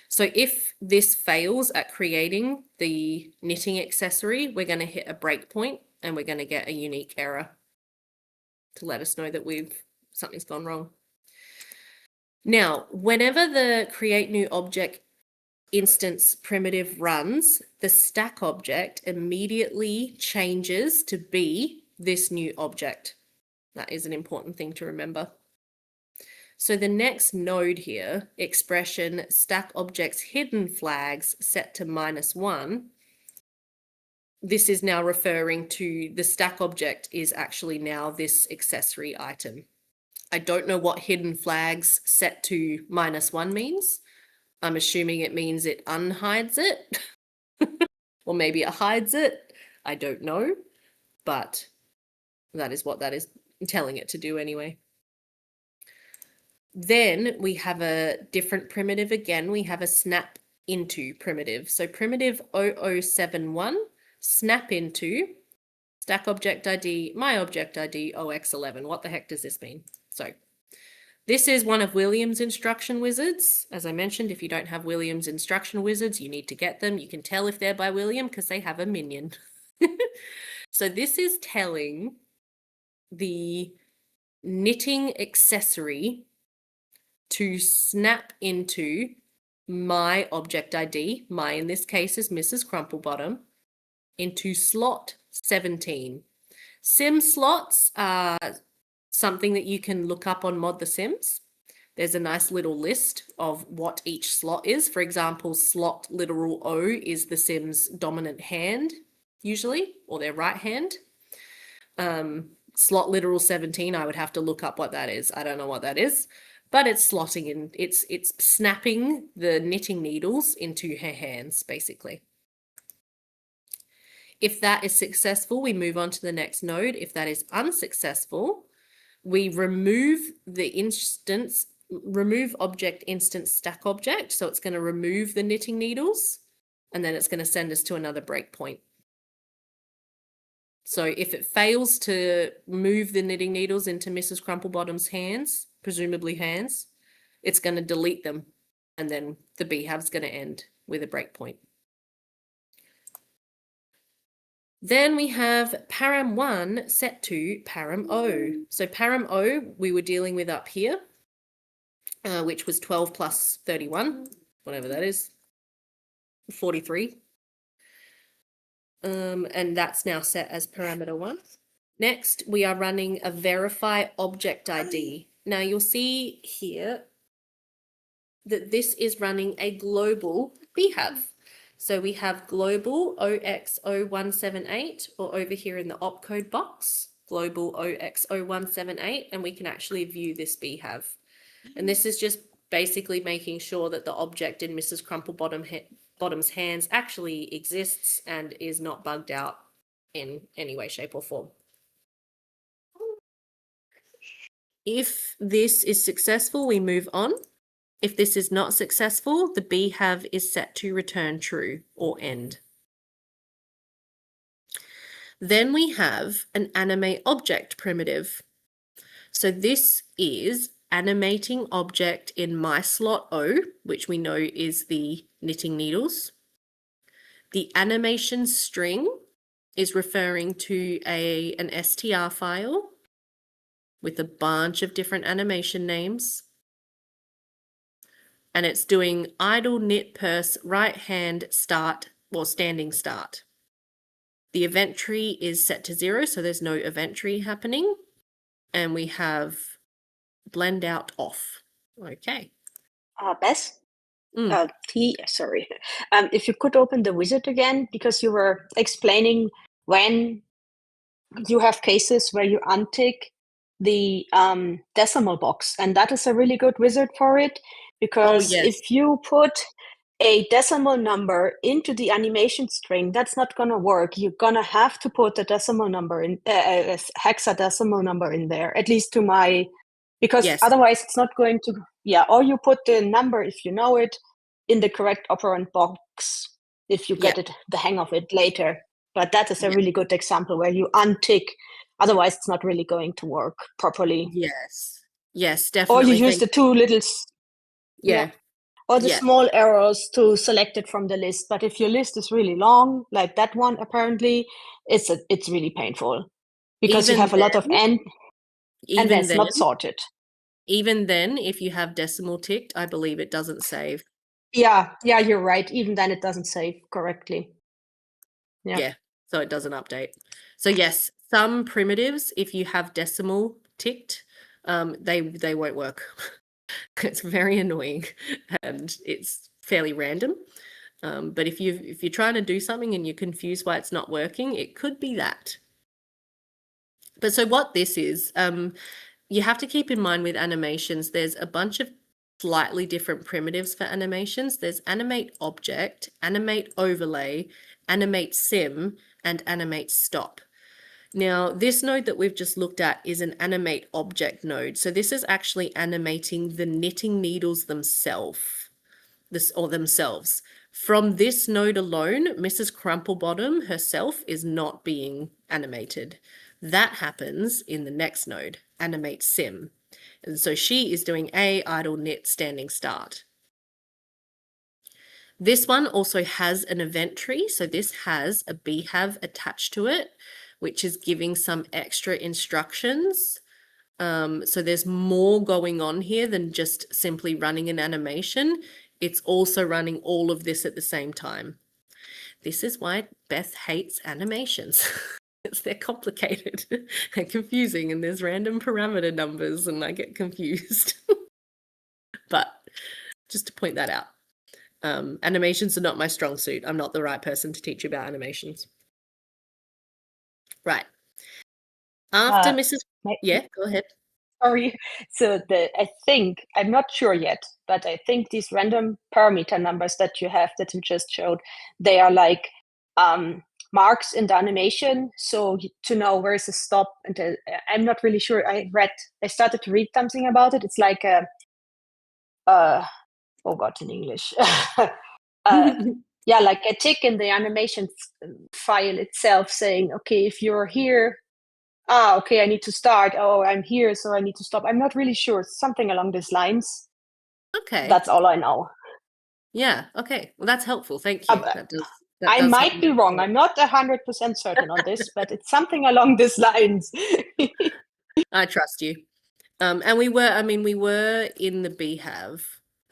So if this fails at creating the knitting accessory, we're going to hit a breakpoint and we're going to get a unique error to let us know that something's gone wrong. Now, whenever the create new object instance primitive runs, the stack object immediately changes to be this new object. That is an important thing to remember. So the next node here, expression stack objects hidden flags set to -1. This is now referring to the stack object is actually now this accessory item. I don't know what hidden flags set to -1 means. I'm assuming it means it unhides it. Or maybe it hides it. I don't know. But that is what that is telling it to do anyway. Then we have a different primitive again. We have a snap into primitive. So primitive 0071, snap into, stack object ID, my object ID, OX11. What the heck does this mean? So this is one of William's instruction wizards. As I mentioned, if you don't have William's instruction wizards, you need to get them. You can tell if they're by William because they have a minion. So this is telling the knitting accessory to snap into my object ID, my in this case is Mrs. Crumplebottom, into slot 17. Sim slots are something that you can look up on Mod the Sims. There's a nice little list of what each slot is. For example, slot literal O is the Sim's dominant hand, usually, or their right hand. Slot literal 17, I would have to look up what that is. I don't know what that is. But it's slotting in, it's snapping the knitting needles into her hands, basically. If that is successful, we move on to the next node. If that is unsuccessful, we remove the instance, remove object instance stack object. So it's going to remove the knitting needles and then it's going to send us to another breakpoint. So if it fails to move the knitting needles into Mrs. Crumplebottom's hands, presumably hands, it's going to delete them, and then the BHAV's going to end with a breakpoint. Then we have param 1 set to param O. So param O we were dealing with up here, which was 12 plus 31, whatever that is, 43. And that's now set as parameter 1. Next, we are running a verify object ID. Now you'll see here that this is running a global BHAV. So we have global OX0178, or over here in the opcode box, global OX0178, and we can actually view this BHAV. And this is just basically making sure that the object in Mrs. Crumplebottom's hands actually exists and is not bugged out in any way, shape, or form. If this is successful, we move on. If this is not successful, the BHAV is set to return true or end. Then we have an animate object primitive. So this is animating object in my slot O, which we know is the knitting needles. The animation string is referring to an str file with a bunch of different animation names. And it's doing idle knit purse right hand start or standing start. The event tree is set to 0, so there's no event tree happening. And we have blend out off. Okay. Bess? Mm. Sorry. If you could open the wizard again, because you were explaining when you have cases where you untick the decimal box, and that is a really good wizard for it, because yes. if you put a decimal number into the animation string, that's not going to work. You're going to have to put a decimal number in, a hexadecimal number in there, at least to my, because otherwise it's not going to, or you put the number, if you know it, in the correct operand box, if you get the hang of it later. But that is a really good example where you untick, otherwise it's not really going to work properly. Yes, definitely. Or you use the two little, or the small arrows to select it from the list. But if your list is really long, like that one, apparently, it's really painful because you have a lot of and that's not sorted. Even then, if you have decimal ticked, I believe it doesn't save. Yeah, you're right. Even then, it doesn't save correctly. Yeah, so it doesn't update. So yes, some primitives, if you have decimal ticked, they won't work. It's very annoying and it's fairly random. But if you're trying to do something and you're confused why it's not working, it could be that. But so what this is, you have to keep in mind with animations, there's a bunch of slightly different primitives for animations. There's animate object, animate overlay, animate sim, and animate stop. Now, this node that we've just looked at is an animate object node. So this is actually animating the knitting needles themselves. From this node alone, Mrs. Crumplebottom herself is not being animated. That happens in the next node, animate sim. And so she is doing a idle knit standing start. This one also has an event tree. So this has a BHAV attached to it, which is giving some extra instructions. So there's more going on here than just simply running an animation. It's also running all of this at the same time. This is why Beth hates animations. They're complicated and confusing, and there's random parameter numbers, and I get confused. But just to point that out, animations are not my strong suit. I'm not the right person to teach you about animations. Right. After Mrs. Go ahead. Sorry. So I think, I'm not sure yet, but I think these random parameter numbers that you have, that you just showed, they are like marks in the animation. So to know where is the stop, and I'm not really sure. I started to read something about it. It's like in English. yeah, like a tick in the animation file itself saying, okay, if you're here, okay, I need to start. Oh, I'm here, so I need to stop. I'm not really sure. Something along these lines. Okay. That's all I know. Yeah. Okay. Well, that's helpful. Thank you. But That I does help might me be wrong. understand. I'm not 100% certain on this, but it's something along these lines. I trust you. And we were in the BHAV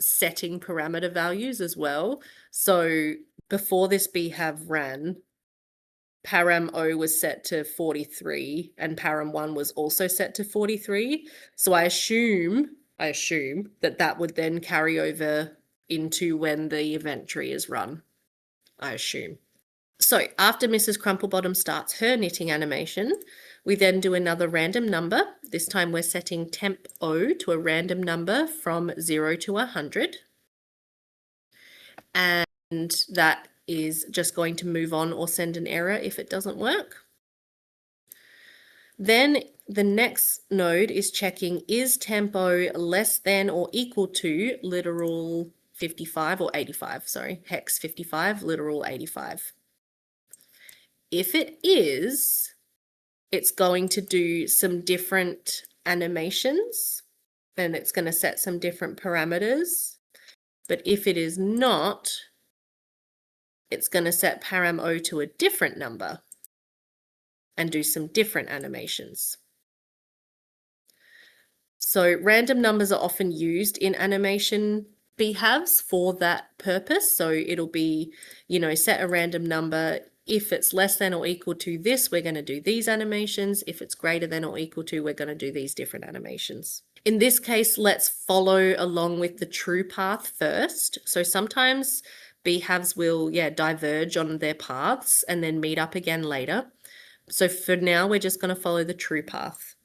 setting parameter values as well. So before this BHAV ran, Param O was set to 43 and Param 1 was also set to 43. So I assume that would then carry over into when the event tree is run. I assume. So after Mrs. Crumplebottom starts her knitting animation, we then do another random number. This time we're setting temp O to a random number from 0 to 100. And that is just going to move on or send an error if it doesn't work. Then the next node is checking, is tempo less than or equal to literal 55 or 85, sorry, hex 55, literal 85. If it is, it's going to do some different animations and it's going to set some different parameters. But if it is not, it's going to set param O to a different number and do some different animations. So random numbers are often used in animation BHAVs for that purpose. So it'll be, set a random number. If it's less than or equal to this, we're going to do these animations. If it's greater than or equal to, we're going to do these different animations. In this case, let's follow along with the true path first. So sometimes BHAVs will, diverge on their paths and then meet up again later. So for now, we're just going to follow the true path.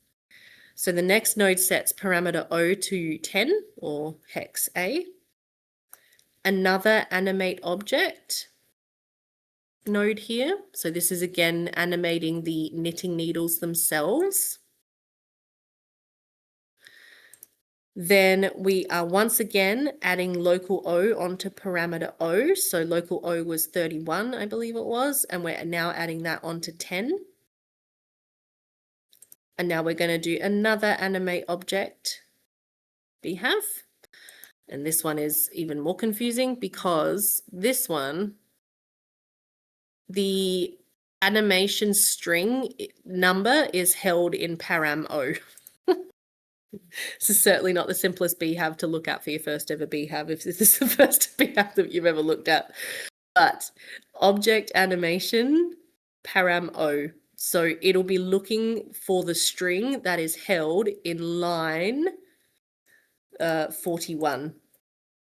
So the next node sets parameter O to 10 or hex A. Another animate object node here. So this is again animating the knitting needles themselves. Then we are once again adding local O onto parameter O. So local O was 31, I believe it was, and we're now adding that onto 10. And now we're going to do another animate object BHAV. And this one is even more confusing because this one, the animation string number is held in param O. This is certainly not the simplest BHAV to look at for your first ever BHAV if this is the first BHAV that you've ever looked at. But object animation, param O. So it'll be looking for the string that is held in line 41,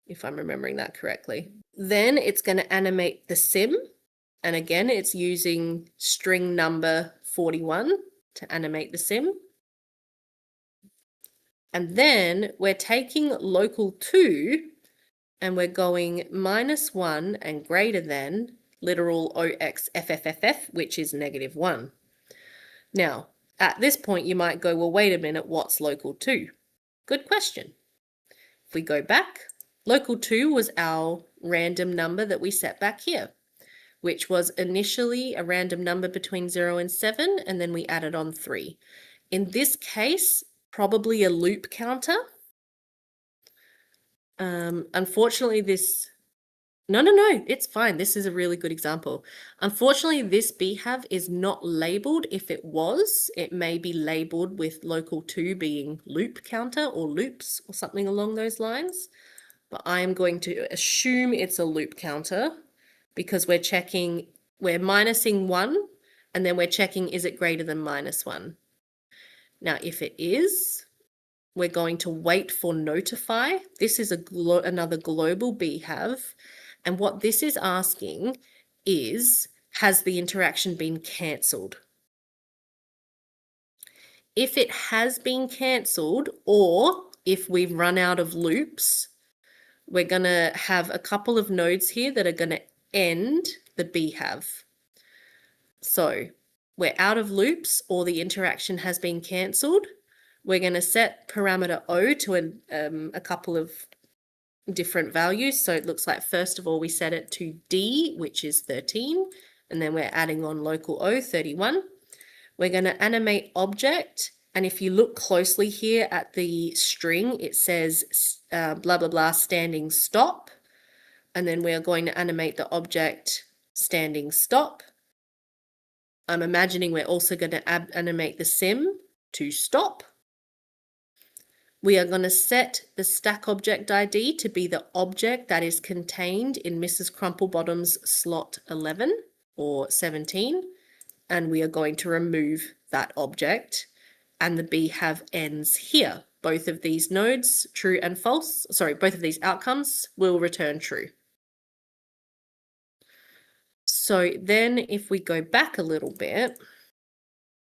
if I'm remembering that correctly. Then it's going to animate the sim. And again, it's using string number 41 to animate the sim. And then we're taking local 2 and we're going -1 and greater than literal OXFFFF, which is -1. Now, at this point, you might go, well, wait a minute, what's local 2? Good question. If we go back, local 2 was our random number that we set back here, which was initially a random number between 0 and 7, and then we added on 3. In this case, probably a loop counter. Unfortunately, no, it's fine. This is a really good example. Unfortunately, this BHAV is not labeled. If it was, it may be labeled with local 2 being loop counter or loops or something along those lines. But I'm going to assume it's a loop counter because we're minusing 1 and then we're checking, is it greater than -1? Now, if it is, we're going to wait for notify. This is another global BHAV. And what this is asking is, has the interaction been cancelled? If it has been cancelled, or if we've run out of loops, we're going to have a couple of nodes here that are going to end the BHAV. So we're out of loops or the interaction has been cancelled. We're going to set parameter O to a couple of different values. So it looks like first of all, we set it to D, which is 13, and then we're adding on local O, 31. We're going to animate object. And if you look closely here at the string, it says blah, blah, blah, standing stop. And then we're going to animate the object standing stop. I'm imagining we're also going to animate the sim to stop. We are going to set the stack object ID to be the object that is contained in Mrs. Crumplebottom's slot 11 or 17. And we are going to remove that object. And the BHAV ends here. Both of these nodes, true and false, sorry, both of these outcomes will return true. So then if we go back a little bit,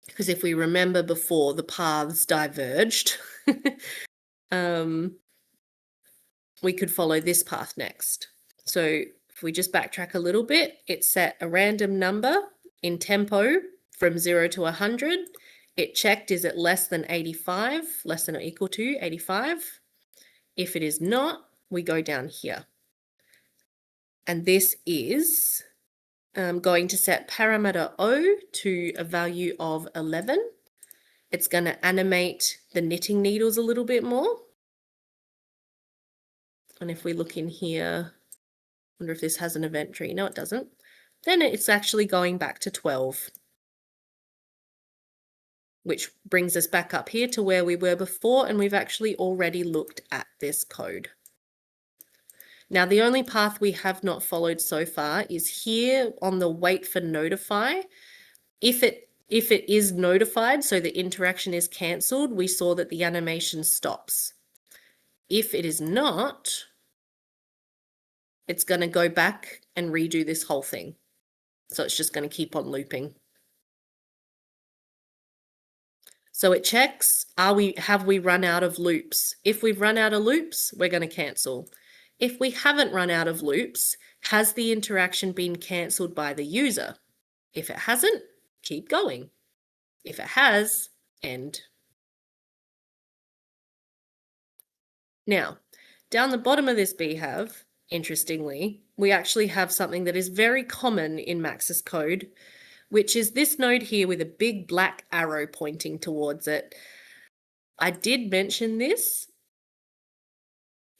because if we remember before, the paths diverged, we could follow this path next. So if we just backtrack a little bit, it set a random number in tempo from 0 to 100. It checked, is it less than 85, less than or equal to 85? If it is not, we go down here. And this is going to set parameter O to a value of 11. It's going to animate the knitting needles a little bit more. And if we look in here, I wonder if this has an event tree. No, it doesn't. Then it's actually going back to 12, which brings us back up here to where we were before, and we've actually already looked at this code. Now, the only path we have not followed so far is here on the wait for notify. If it is notified, so the interaction is cancelled, we saw that the animation stops. If it is not, it's going to go back and redo this whole thing. So it's just going to keep on looping. So it checks, have we run out of loops? If we've run out of loops, we're going to cancel. If we haven't run out of loops, has the interaction been cancelled by the user? If it hasn't, keep going. If it has, end. Now, down the bottom of this BHAV, interestingly, we actually have something that is very common in Max's code, which is this node here with a big black arrow pointing towards it. I did mention this.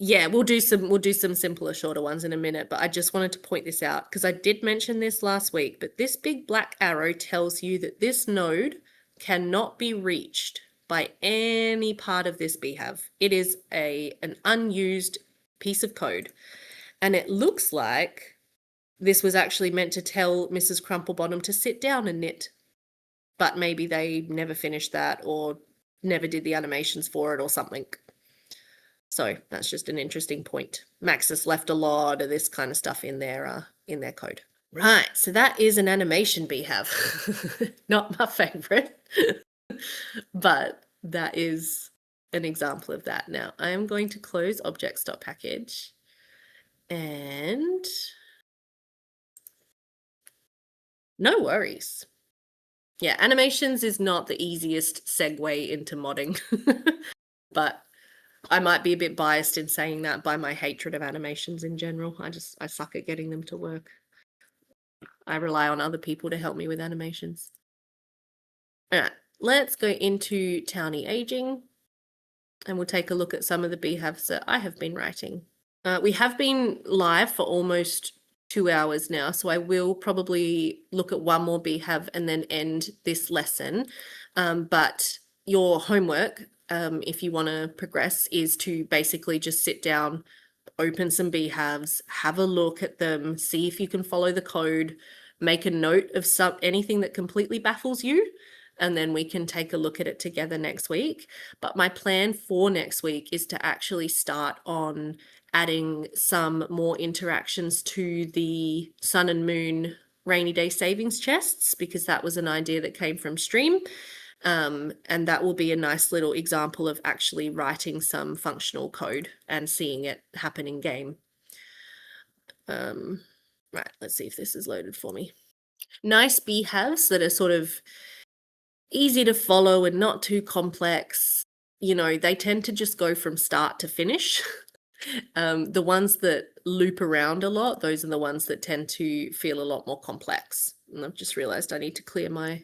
Yeah, we'll do some simpler, shorter ones in a minute, but I just wanted to point this out because I did mention this last week, but this big black arrow tells you that this node cannot be reached by any part of this BHAV. It is an unused piece of code, and it looks like this was actually meant to tell Mrs. Crumplebottom to sit down and knit, but maybe they never finished that or never did the animations for it or something. So that's just an interesting point. Max has left a lot of this kind of stuff in their code. Right, so that is an animation BHAV. Not my favorite, but that is an example of that. Now I am going to close objects.package and no worries. Yeah, animations is not the easiest segue into modding, but I might be a bit biased in saying that by my hatred of animations in general. I suck at getting them to work. I rely on other people to help me with animations. All right, let's go into Townie Aging and we'll take a look at some of the BHAVs that I have been writing. We have been live for almost 2 hours now, so I will probably look at one more BHAV and then end this lesson. But your homework, if you want to progress, is to basically just sit down, open some BHAVs, have a look at them, see if you can follow the code, make a note of anything that completely baffles you, and then we can take a look at it together next week. But my plan for next week is to actually start on adding some more interactions to the Sun and Moon rainy day savings chests, because that was an idea that came from Stream. And that will be a nice little example of actually writing some functional code and seeing it happen in game. Right, let's see if this is loaded for me. Nice BHAVs that are sort of easy to follow and not too complex. You know, they tend to just go from start to finish. The ones that loop around a lot, those are the ones that tend to feel a lot more complex. And I've just realized I need to clear my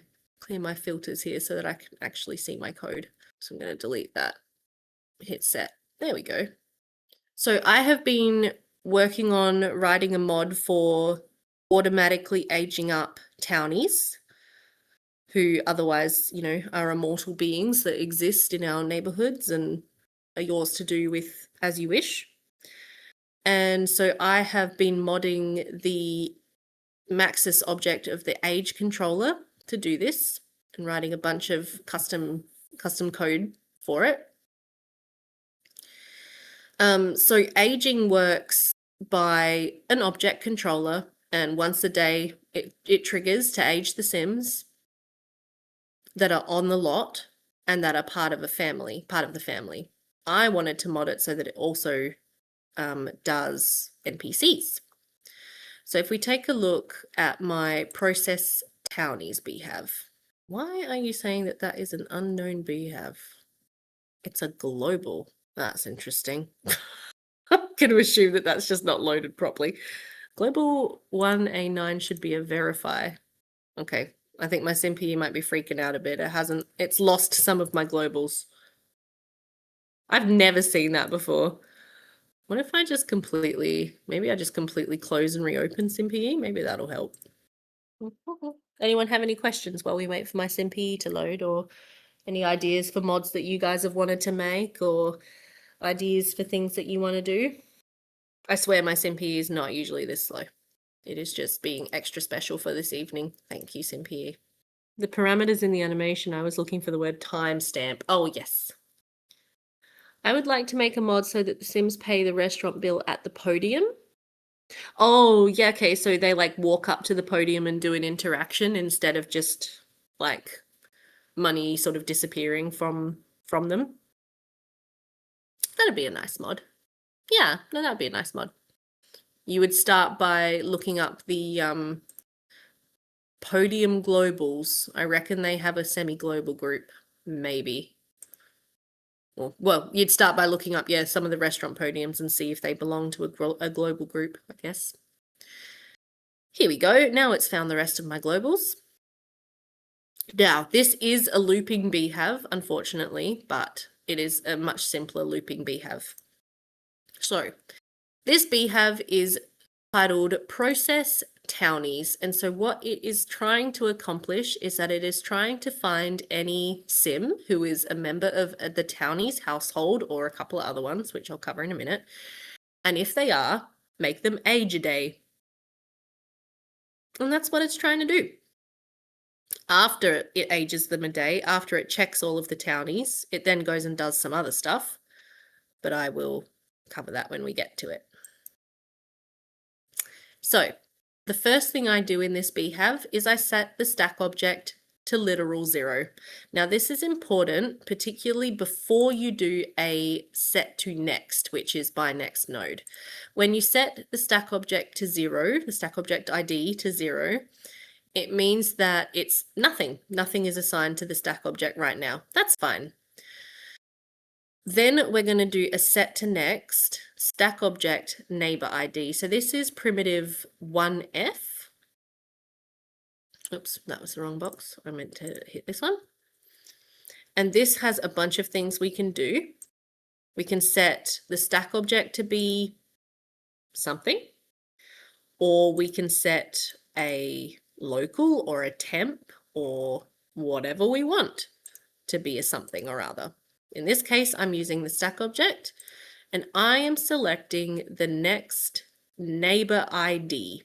filters here so that I can actually see my code. So I'm going to delete that, hit set. There we go. So I have been working on writing a mod for automatically aging up townies who otherwise, you know, are immortal beings that exist in our neighborhoods and are yours to do with as you wish. And so I have been modding the Maxis object of the age controller to do this and writing a bunch of custom code for it. So aging works by an object controller, and once a day it triggers to age the Sims that are on the lot and that are part of the family. I wanted to mod it so that it also does NPCs. So if we take a look at my process townies BHAV, why are you saying that that is an unknown BHAV? It's a global. That's interesting. I'm going to assume that that's just not loaded properly. Global 1A9 should be a verify. Okay, I think my SimPE might be freaking out a bit. It's lost some of my globals. I've never seen that before. What if I just maybe I just completely close and reopen SimPE? Maybe that'll help. Anyone have any questions while we wait for my SimPE to load, or any ideas for mods that you guys have wanted to make, or ideas for things that you want to do? I swear my SimPE is not usually this slow. It is just being extra special for this evening. Thank you, SimPE. The parameters in the animation, I was looking for the word timestamp. Oh, yes. I would like to make a mod so that the Sims pay the restaurant bill at the podium. Oh, yeah, okay, so they like walk up to the podium and do an interaction instead of just like money sort of disappearing from them. That'd be a nice mod. Yeah, no, that'd be a nice mod. You would start by looking up the podium globals. I reckon they have a semi-global group, maybe. Well, you'd start by looking up, yeah, some of the restaurant podiums and see if they belong to a global group, I guess. Here we go. Now it's found the rest of my globals. Now, this is a looping BHAV, unfortunately, but it is a much simpler looping BHAV. So, this BHAV is titled Process Townies, and so what it is trying to accomplish is that it is trying to find any Sim who is a member of the Townies household, or a couple of other ones, which I'll cover in a minute, and if they are, make them age a day. And that's what it's trying to do. After it ages them a day, after it checks all of the Townies, it then goes and does some other stuff, but I will cover that when we get to it. So, the first thing I do in this BHAV is I set the stack object to literal 0. Now, this is important, particularly before you do a set to next, which is by next node. When you set the stack object to 0, the stack object ID to 0, it means that it's nothing. Nothing is assigned to the stack object right now. That's fine. Then we're going to do a set to next stack object neighbor ID. So this is primitive 1F. Oops, that was the wrong box. I meant to hit this one. And this has a bunch of things we can do. We can set the stack object to be something, or we can set a local or a temp or whatever we want to be a something or other. In this case, I'm using the stack object, and I am selecting the next neighbor ID.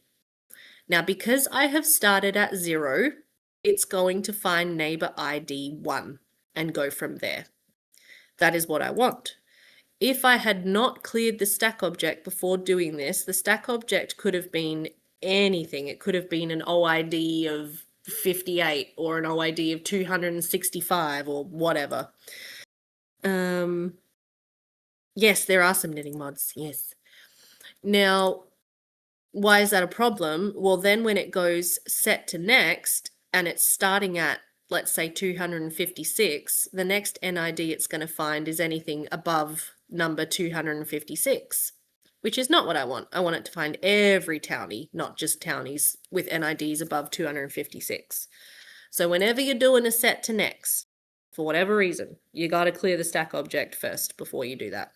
Now, because I have started at 0, it's going to find neighbor ID 1 and go from there. That is what I want. If I had not cleared the stack object before doing this, the stack object could have been anything. It could have been an OID of 58 or an OID of 265 or whatever. Yes, there are some knitting mods, yes. Now, why is that a problem? Well, then when it goes set to next and it's starting at, let's say, 256, the next NID it's going to find is anything above number 256, which is not what I want. I want it to find every townie, not just townies with NIDs above 256. So whenever you're doing a set to next, for whatever reason, you got to clear the stack object first before you do that.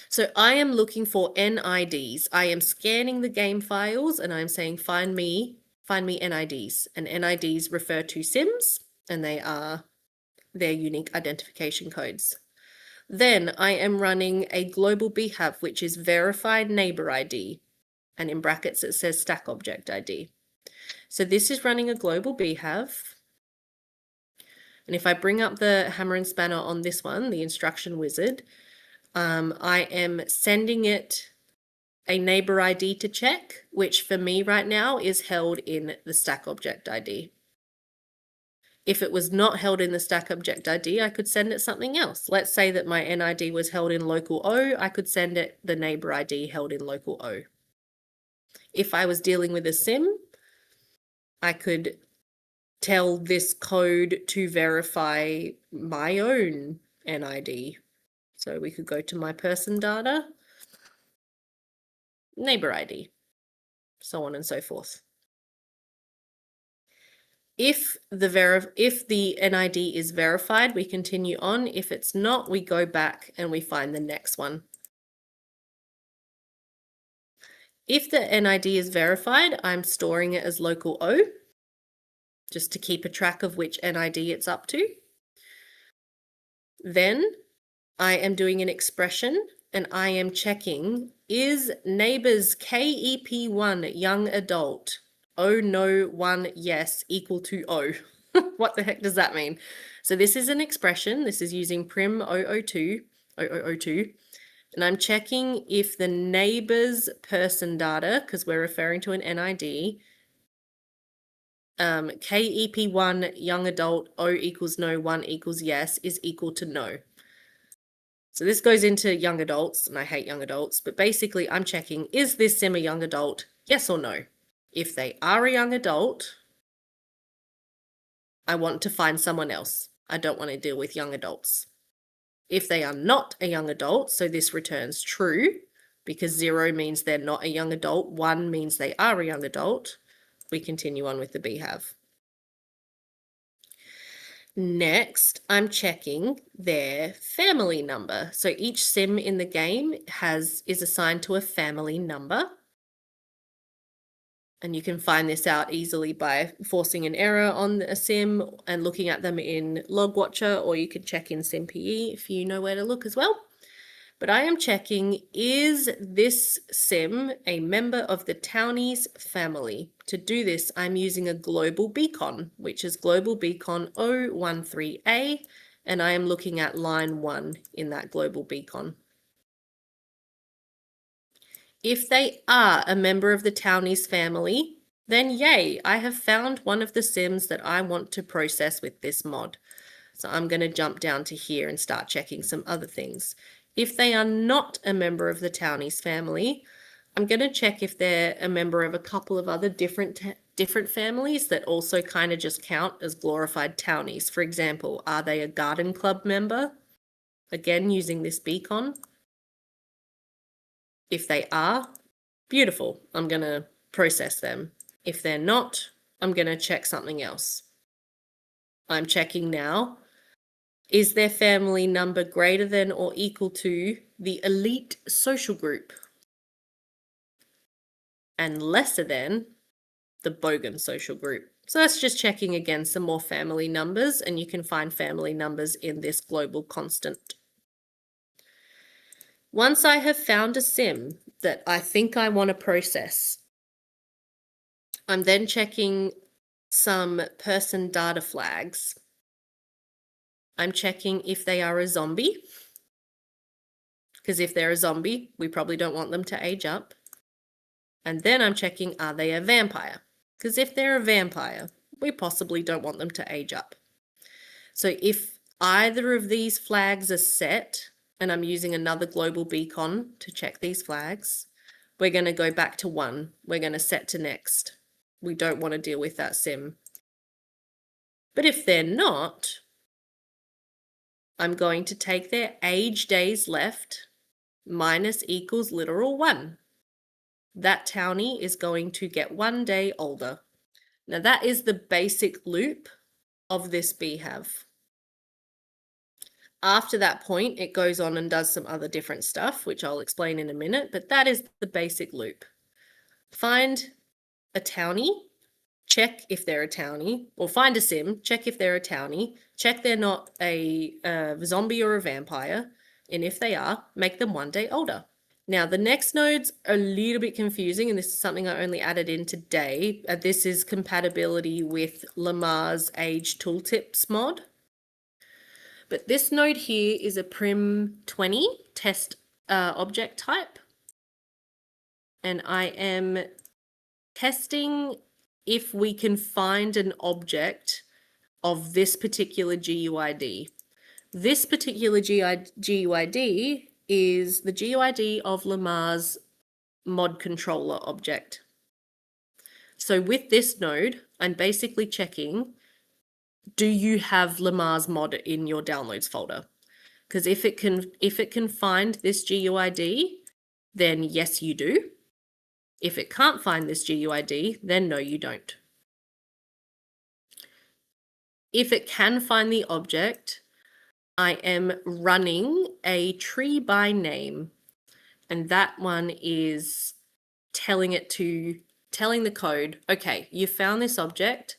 So I am looking for NIDs. I am scanning the game files and I'm saying find me NIDs. And NIDs refer to sims and they are their unique identification codes. Then I am running a global BHAV, which is verified neighbor ID. And in brackets, it says stack object ID. So this is running a global BHAV. And if I bring up the hammer and spanner on this one, the instruction wizard, I am sending it a neighbor ID to check, which for me right now is held in the stack object ID. If it was not held in the stack object ID, I could send it something else. Let's say that my NID was held in local O, I could send it the neighbor ID held in local O. If I was dealing with a sim, I could tell this code to verify my own NID. So we could go to my person data, neighbor ID, so on and so forth. If the NID is verified, we continue on. If it's not, we go back and we find the next one. If the NID is verified, I'm storing it as local O, just to keep a track of which NID it's up to. Then I am doing an expression and I am checking, is neighbors KEP1 young adult, oh no, 1 yes equal to O? What the heck does that mean? So this is an expression. This is using prim 002, and I'm checking if the neighbor's person data, because we're referring to an NID, KEP1 young adult O equals no, 1 equals yes is equal to no. So this goes into young adults, and I hate young adults, but basically I'm checking, is this sim a young adult? Yes or no? If they are a young adult, I want to find someone else. I don't want to deal with young adults. If they are not a young adult, so this returns true, because 0 means they're not a young adult, 1 means they are a young adult, we continue on with the BHAV. Next, I'm checking their family number. So each sim in the game is assigned to a family number. And you can find this out easily by forcing an error on a sim and looking at them in LogWatcher, or you could check in SimPE if you know where to look as well. But I am checking, is this sim a member of the Townies family? To do this, I'm using a global beacon, which is global beacon 013A, and I am looking at line 1 in that global beacon. If they are a member of the Townies family, then yay, I have found one of the sims that I want to process with this mod. So I'm going to jump down to here and start checking some other things. If they are not a member of the Townies family, I'm going to check if they're a member of a couple of other different families that also kind of just count as glorified Townies. For example, are they a garden club member? Again, using this beacon. If they are, beautiful, I'm going to process them. If they're not, I'm going to check something else. I'm checking now, is their family number greater than or equal to the elite social group and lesser than the bogan social group? So that's just checking again some more family numbers, and you can find family numbers in this global constant. Once I have found a sim that I think I want to process, I'm then checking some person data flags. I'm checking if they are a zombie, because if they're a zombie, we probably don't want them to age up. And then I'm checking, are they a vampire? Because if they're a vampire, we possibly don't want them to age up. So if either of these flags are set, and I'm using another global beacon to check these flags, we're going to go back to 1. We're going to set to next. We don't want to deal with that sim. But if they're not, I'm going to take their age days left minus equals literal 1. That townie is going to get 1 day older. Now that is the basic loop of this BHAV. After that point, it goes on and does some other different stuff, which I'll explain in a minute, but that is the basic loop. Find a townie, check if they're a townie, or find a sim, check if they're a townie, check they're not a zombie or a vampire, and if they are, make them 1 day older. Now, the next nodes are a little bit confusing, and this is something I only added in today. This is compatibility with Lamar's Age Tooltips mod. But this node here is a Prim 20 test object type. And I am testing if we can find an object of this particular GUID. This particular GUID is the GUID of Lamar's mod controller object. So with this node, I'm basically checking, do you have Lamar's mod in your downloads folder? Because if it can find this GUID, then yes, you do. If it can't find this GUID, then no, you don't. If it can find the object, I am running a tree by name, and that one is telling the code, okay, you found this object,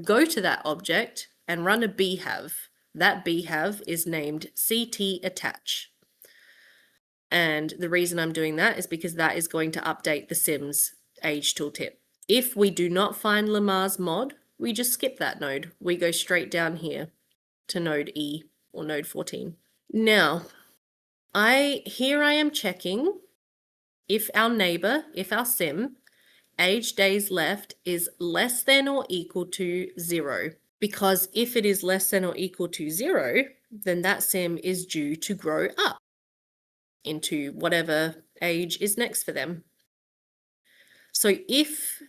go to that object and run a BHAV. That BHAV is named TeaAddict's. And the reason I'm doing that is because that is going to update the Sims age tooltip. If we do not find Lamar's mod, we just skip that node. We go straight down here to node E or node 14. Now, here I am checking if our neighbor, if our sim, age days left is less than or equal to 0. Because if it is less than or equal to 0, then that sim is due to grow up into whatever age is next for them. So if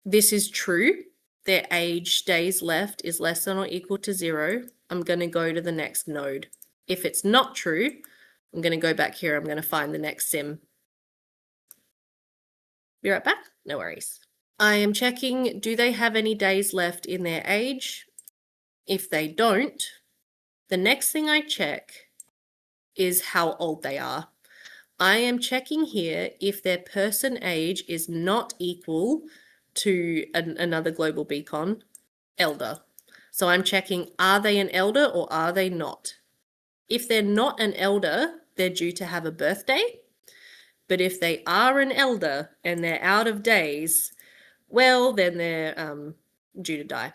this is true, their age days left is less than or equal to 0, I'm going to go to the next node. If it's not true, I'm going to go back here. I'm going to find the next sim. Be right back. No worries. I am checking, do they have any days left in their age? If they don't, the next thing I check is how old they are. I am checking here if their person age is not equal to another global beacon, elder. So I'm checking, are they an elder or are they not? If they're not an elder, they're due to have a birthday. But if they are an elder and they're out of days, well, then they're due to die.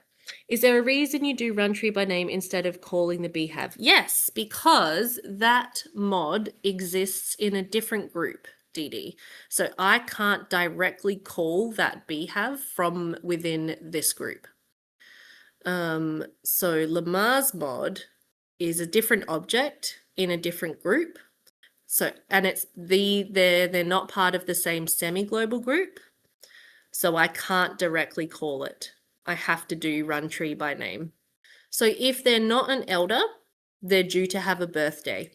Is there a reason you do run tree by name instead of calling the BHAV? Yes, because that mod exists in a different group, DD. So I can't directly call that BHAV from within this group. So Lamar's mod is a different object in a different group. So, and it's they're not part of the same semi-global group. So I can't directly call it. I have to do run tree by name. So if they're not an elder, they're due to have a birthday.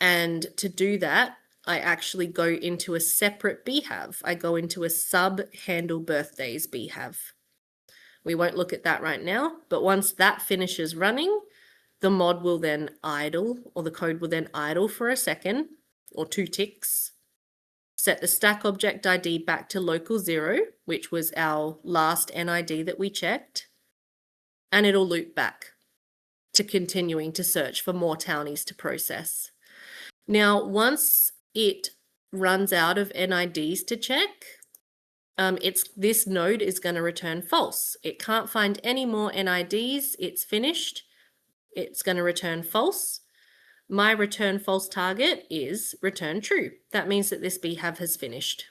And to do that, I actually go into a separate BHAV. I go into a sub handle birthdays BHAV. We won't look at that right now, but once that finishes running, the mod will then idle, or the code will then idle for a second or 2 ticks. Set the stack object ID back to local 0, which was our last NID that we checked, and it'll loop back to continuing to search for more townies to process. Now, once it runs out of NIDs to check, this node is going to return false. It can't find any more NIDs. It's finished. It's going to return false. My return false target is return true. That means that this BHAV has finished.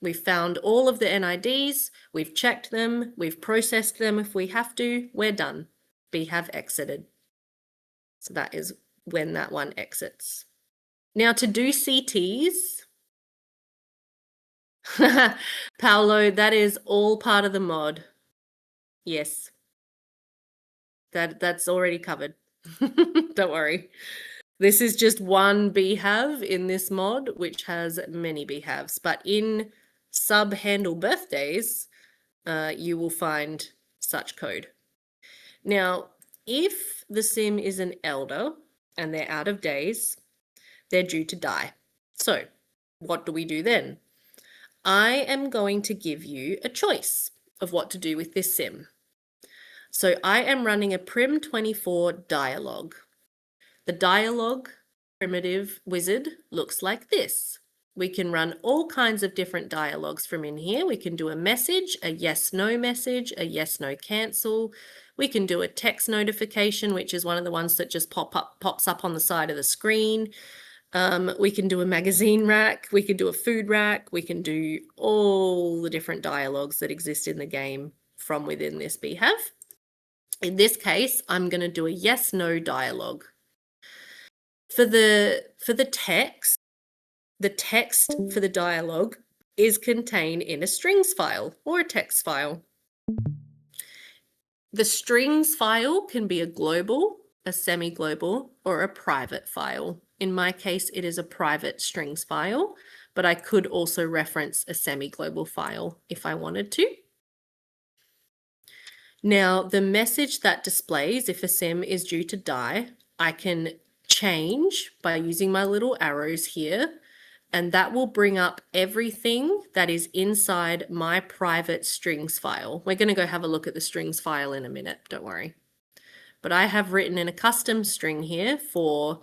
We've found all of the NIDs, we've checked them, we've processed them if we have to, we're done. BHAV exited. So that is when that one exits. Now to do CTs, Paolo, that is all part of the mod. Yes. That's already covered. Don't worry. This is just one BHAV in this mod, which has many BHAVs. But in sub handle birthdays, you will find such code. Now, if the sim is an elder and they're out of days, they're due to die. So what do we do then? I am going to give you a choice of what to do with this sim. So I am running a prim24 dialog. The dialog primitive wizard looks like this. We can run all kinds of different dialogues from in here. We can do a message, a yes/no message, a yes/no cancel. We can do a text notification, which is one of the ones that just pops up on the side of the screen. We can do a magazine rack. We can do a food rack. We can do all the different dialogues that exist in the game from within this BHAV. In this case, I'm going to do a yes/no dialogue. For the text, the text for the dialogue is contained in a strings file or a text file. The strings file can be a global, a semi-global, or a private file. In my case, it is a private strings file, but I could also reference a semi-global file if I wanted to. Now, the message that displays if a sim is due to die, I can change by using my little arrows here, and that will bring up everything that is inside my private strings file. We're going to go have a look at the strings file in a minute, don't worry. But I have written in a custom string here for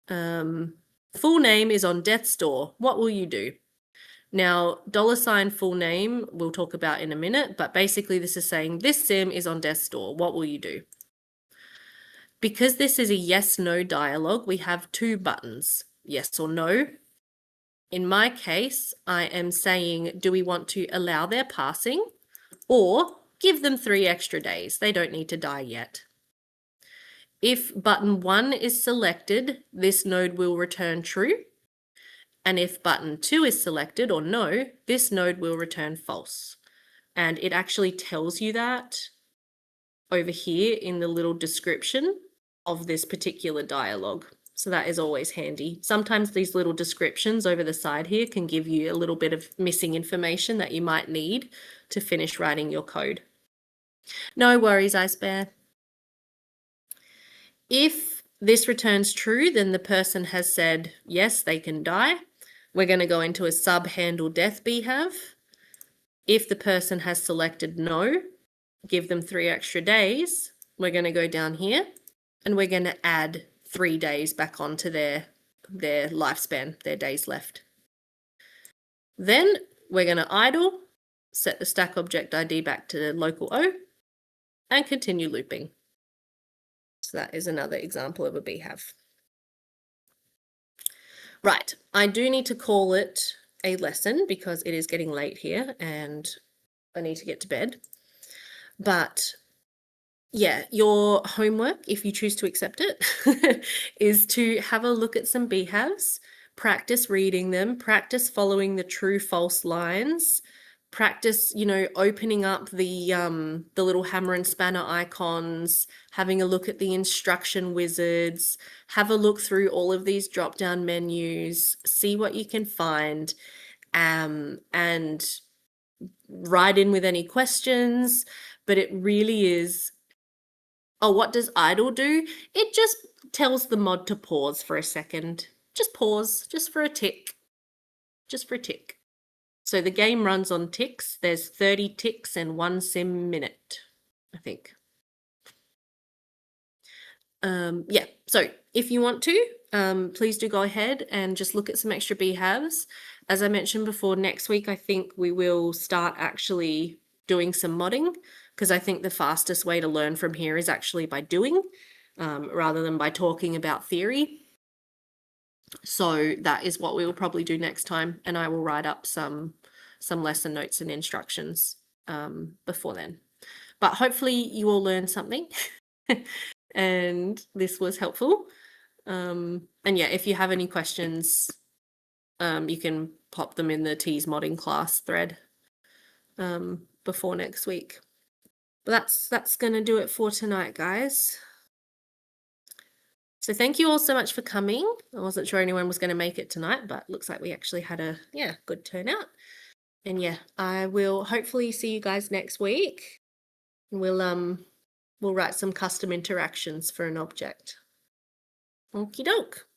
full name is on death's door. What will you do? Now, $ full name we'll talk about in a minute, but basically this is saying this sim is on death's door. What will you do? Because this is a yes/no dialogue, we have two buttons, yes or no. In my case, I am saying, do we want to allow their passing or give them 3 extra days? They don't need to die yet. If button 1 is selected, this node will return true. And if button 2 is selected or no, this node will return false. And it actually tells you that over here in the little description of this particular dialogue. So that is always handy. Sometimes these little descriptions over the side here can give you a little bit of missing information that you might need to finish writing your code. No worries, Ice Bear. If this returns true, then the person has said, yes, they can die. We're going to go into a sub-handle death BHAV. If the person has selected no, give them 3 extra days. We're going to go down here and we're going to add 3 days back onto their lifespan, their days left. Then we're going to idle, set the stack object ID back to local O, and continue looping. So that is another example of a BHAV. Right, I do need to call it a lesson because it is getting late here and I need to get to bed. But yeah, your homework, if you choose to accept it, is to have a look at some BHAVs, practice reading them, practice following the true-false lines, practice, opening up the little hammer and spanner icons, having a look at the instruction wizards, have a look through all of these drop-down menus, see what you can find, and write in with any questions. But it really is. Oh, what does idle do? It just tells the mod to pause for a second. Just pause, just for a tick. Just for a tick. So the game runs on ticks. There's 30 ticks and 1 sim minute, I think. Yeah, so if you want to, please do go ahead and just look at some extra BHAVs. As I mentioned before, next week I think we will start actually doing some modding, because I think the fastest way to learn from here is actually by doing, rather than by talking about theory. So that is what we will probably do next time, and I will write up some lesson notes and instructions before then. But hopefully you all learned something and this was helpful. And yeah, if you have any questions, you can pop them in the T's modding class thread before next week. But that's going to do it for tonight, guys. So thank you all so much for coming. I wasn't sure anyone was going to make it tonight, but looks like we actually had a good turnout. And yeah, I will hopefully see you guys next week. We'll write some custom interactions for an object. Okie doke.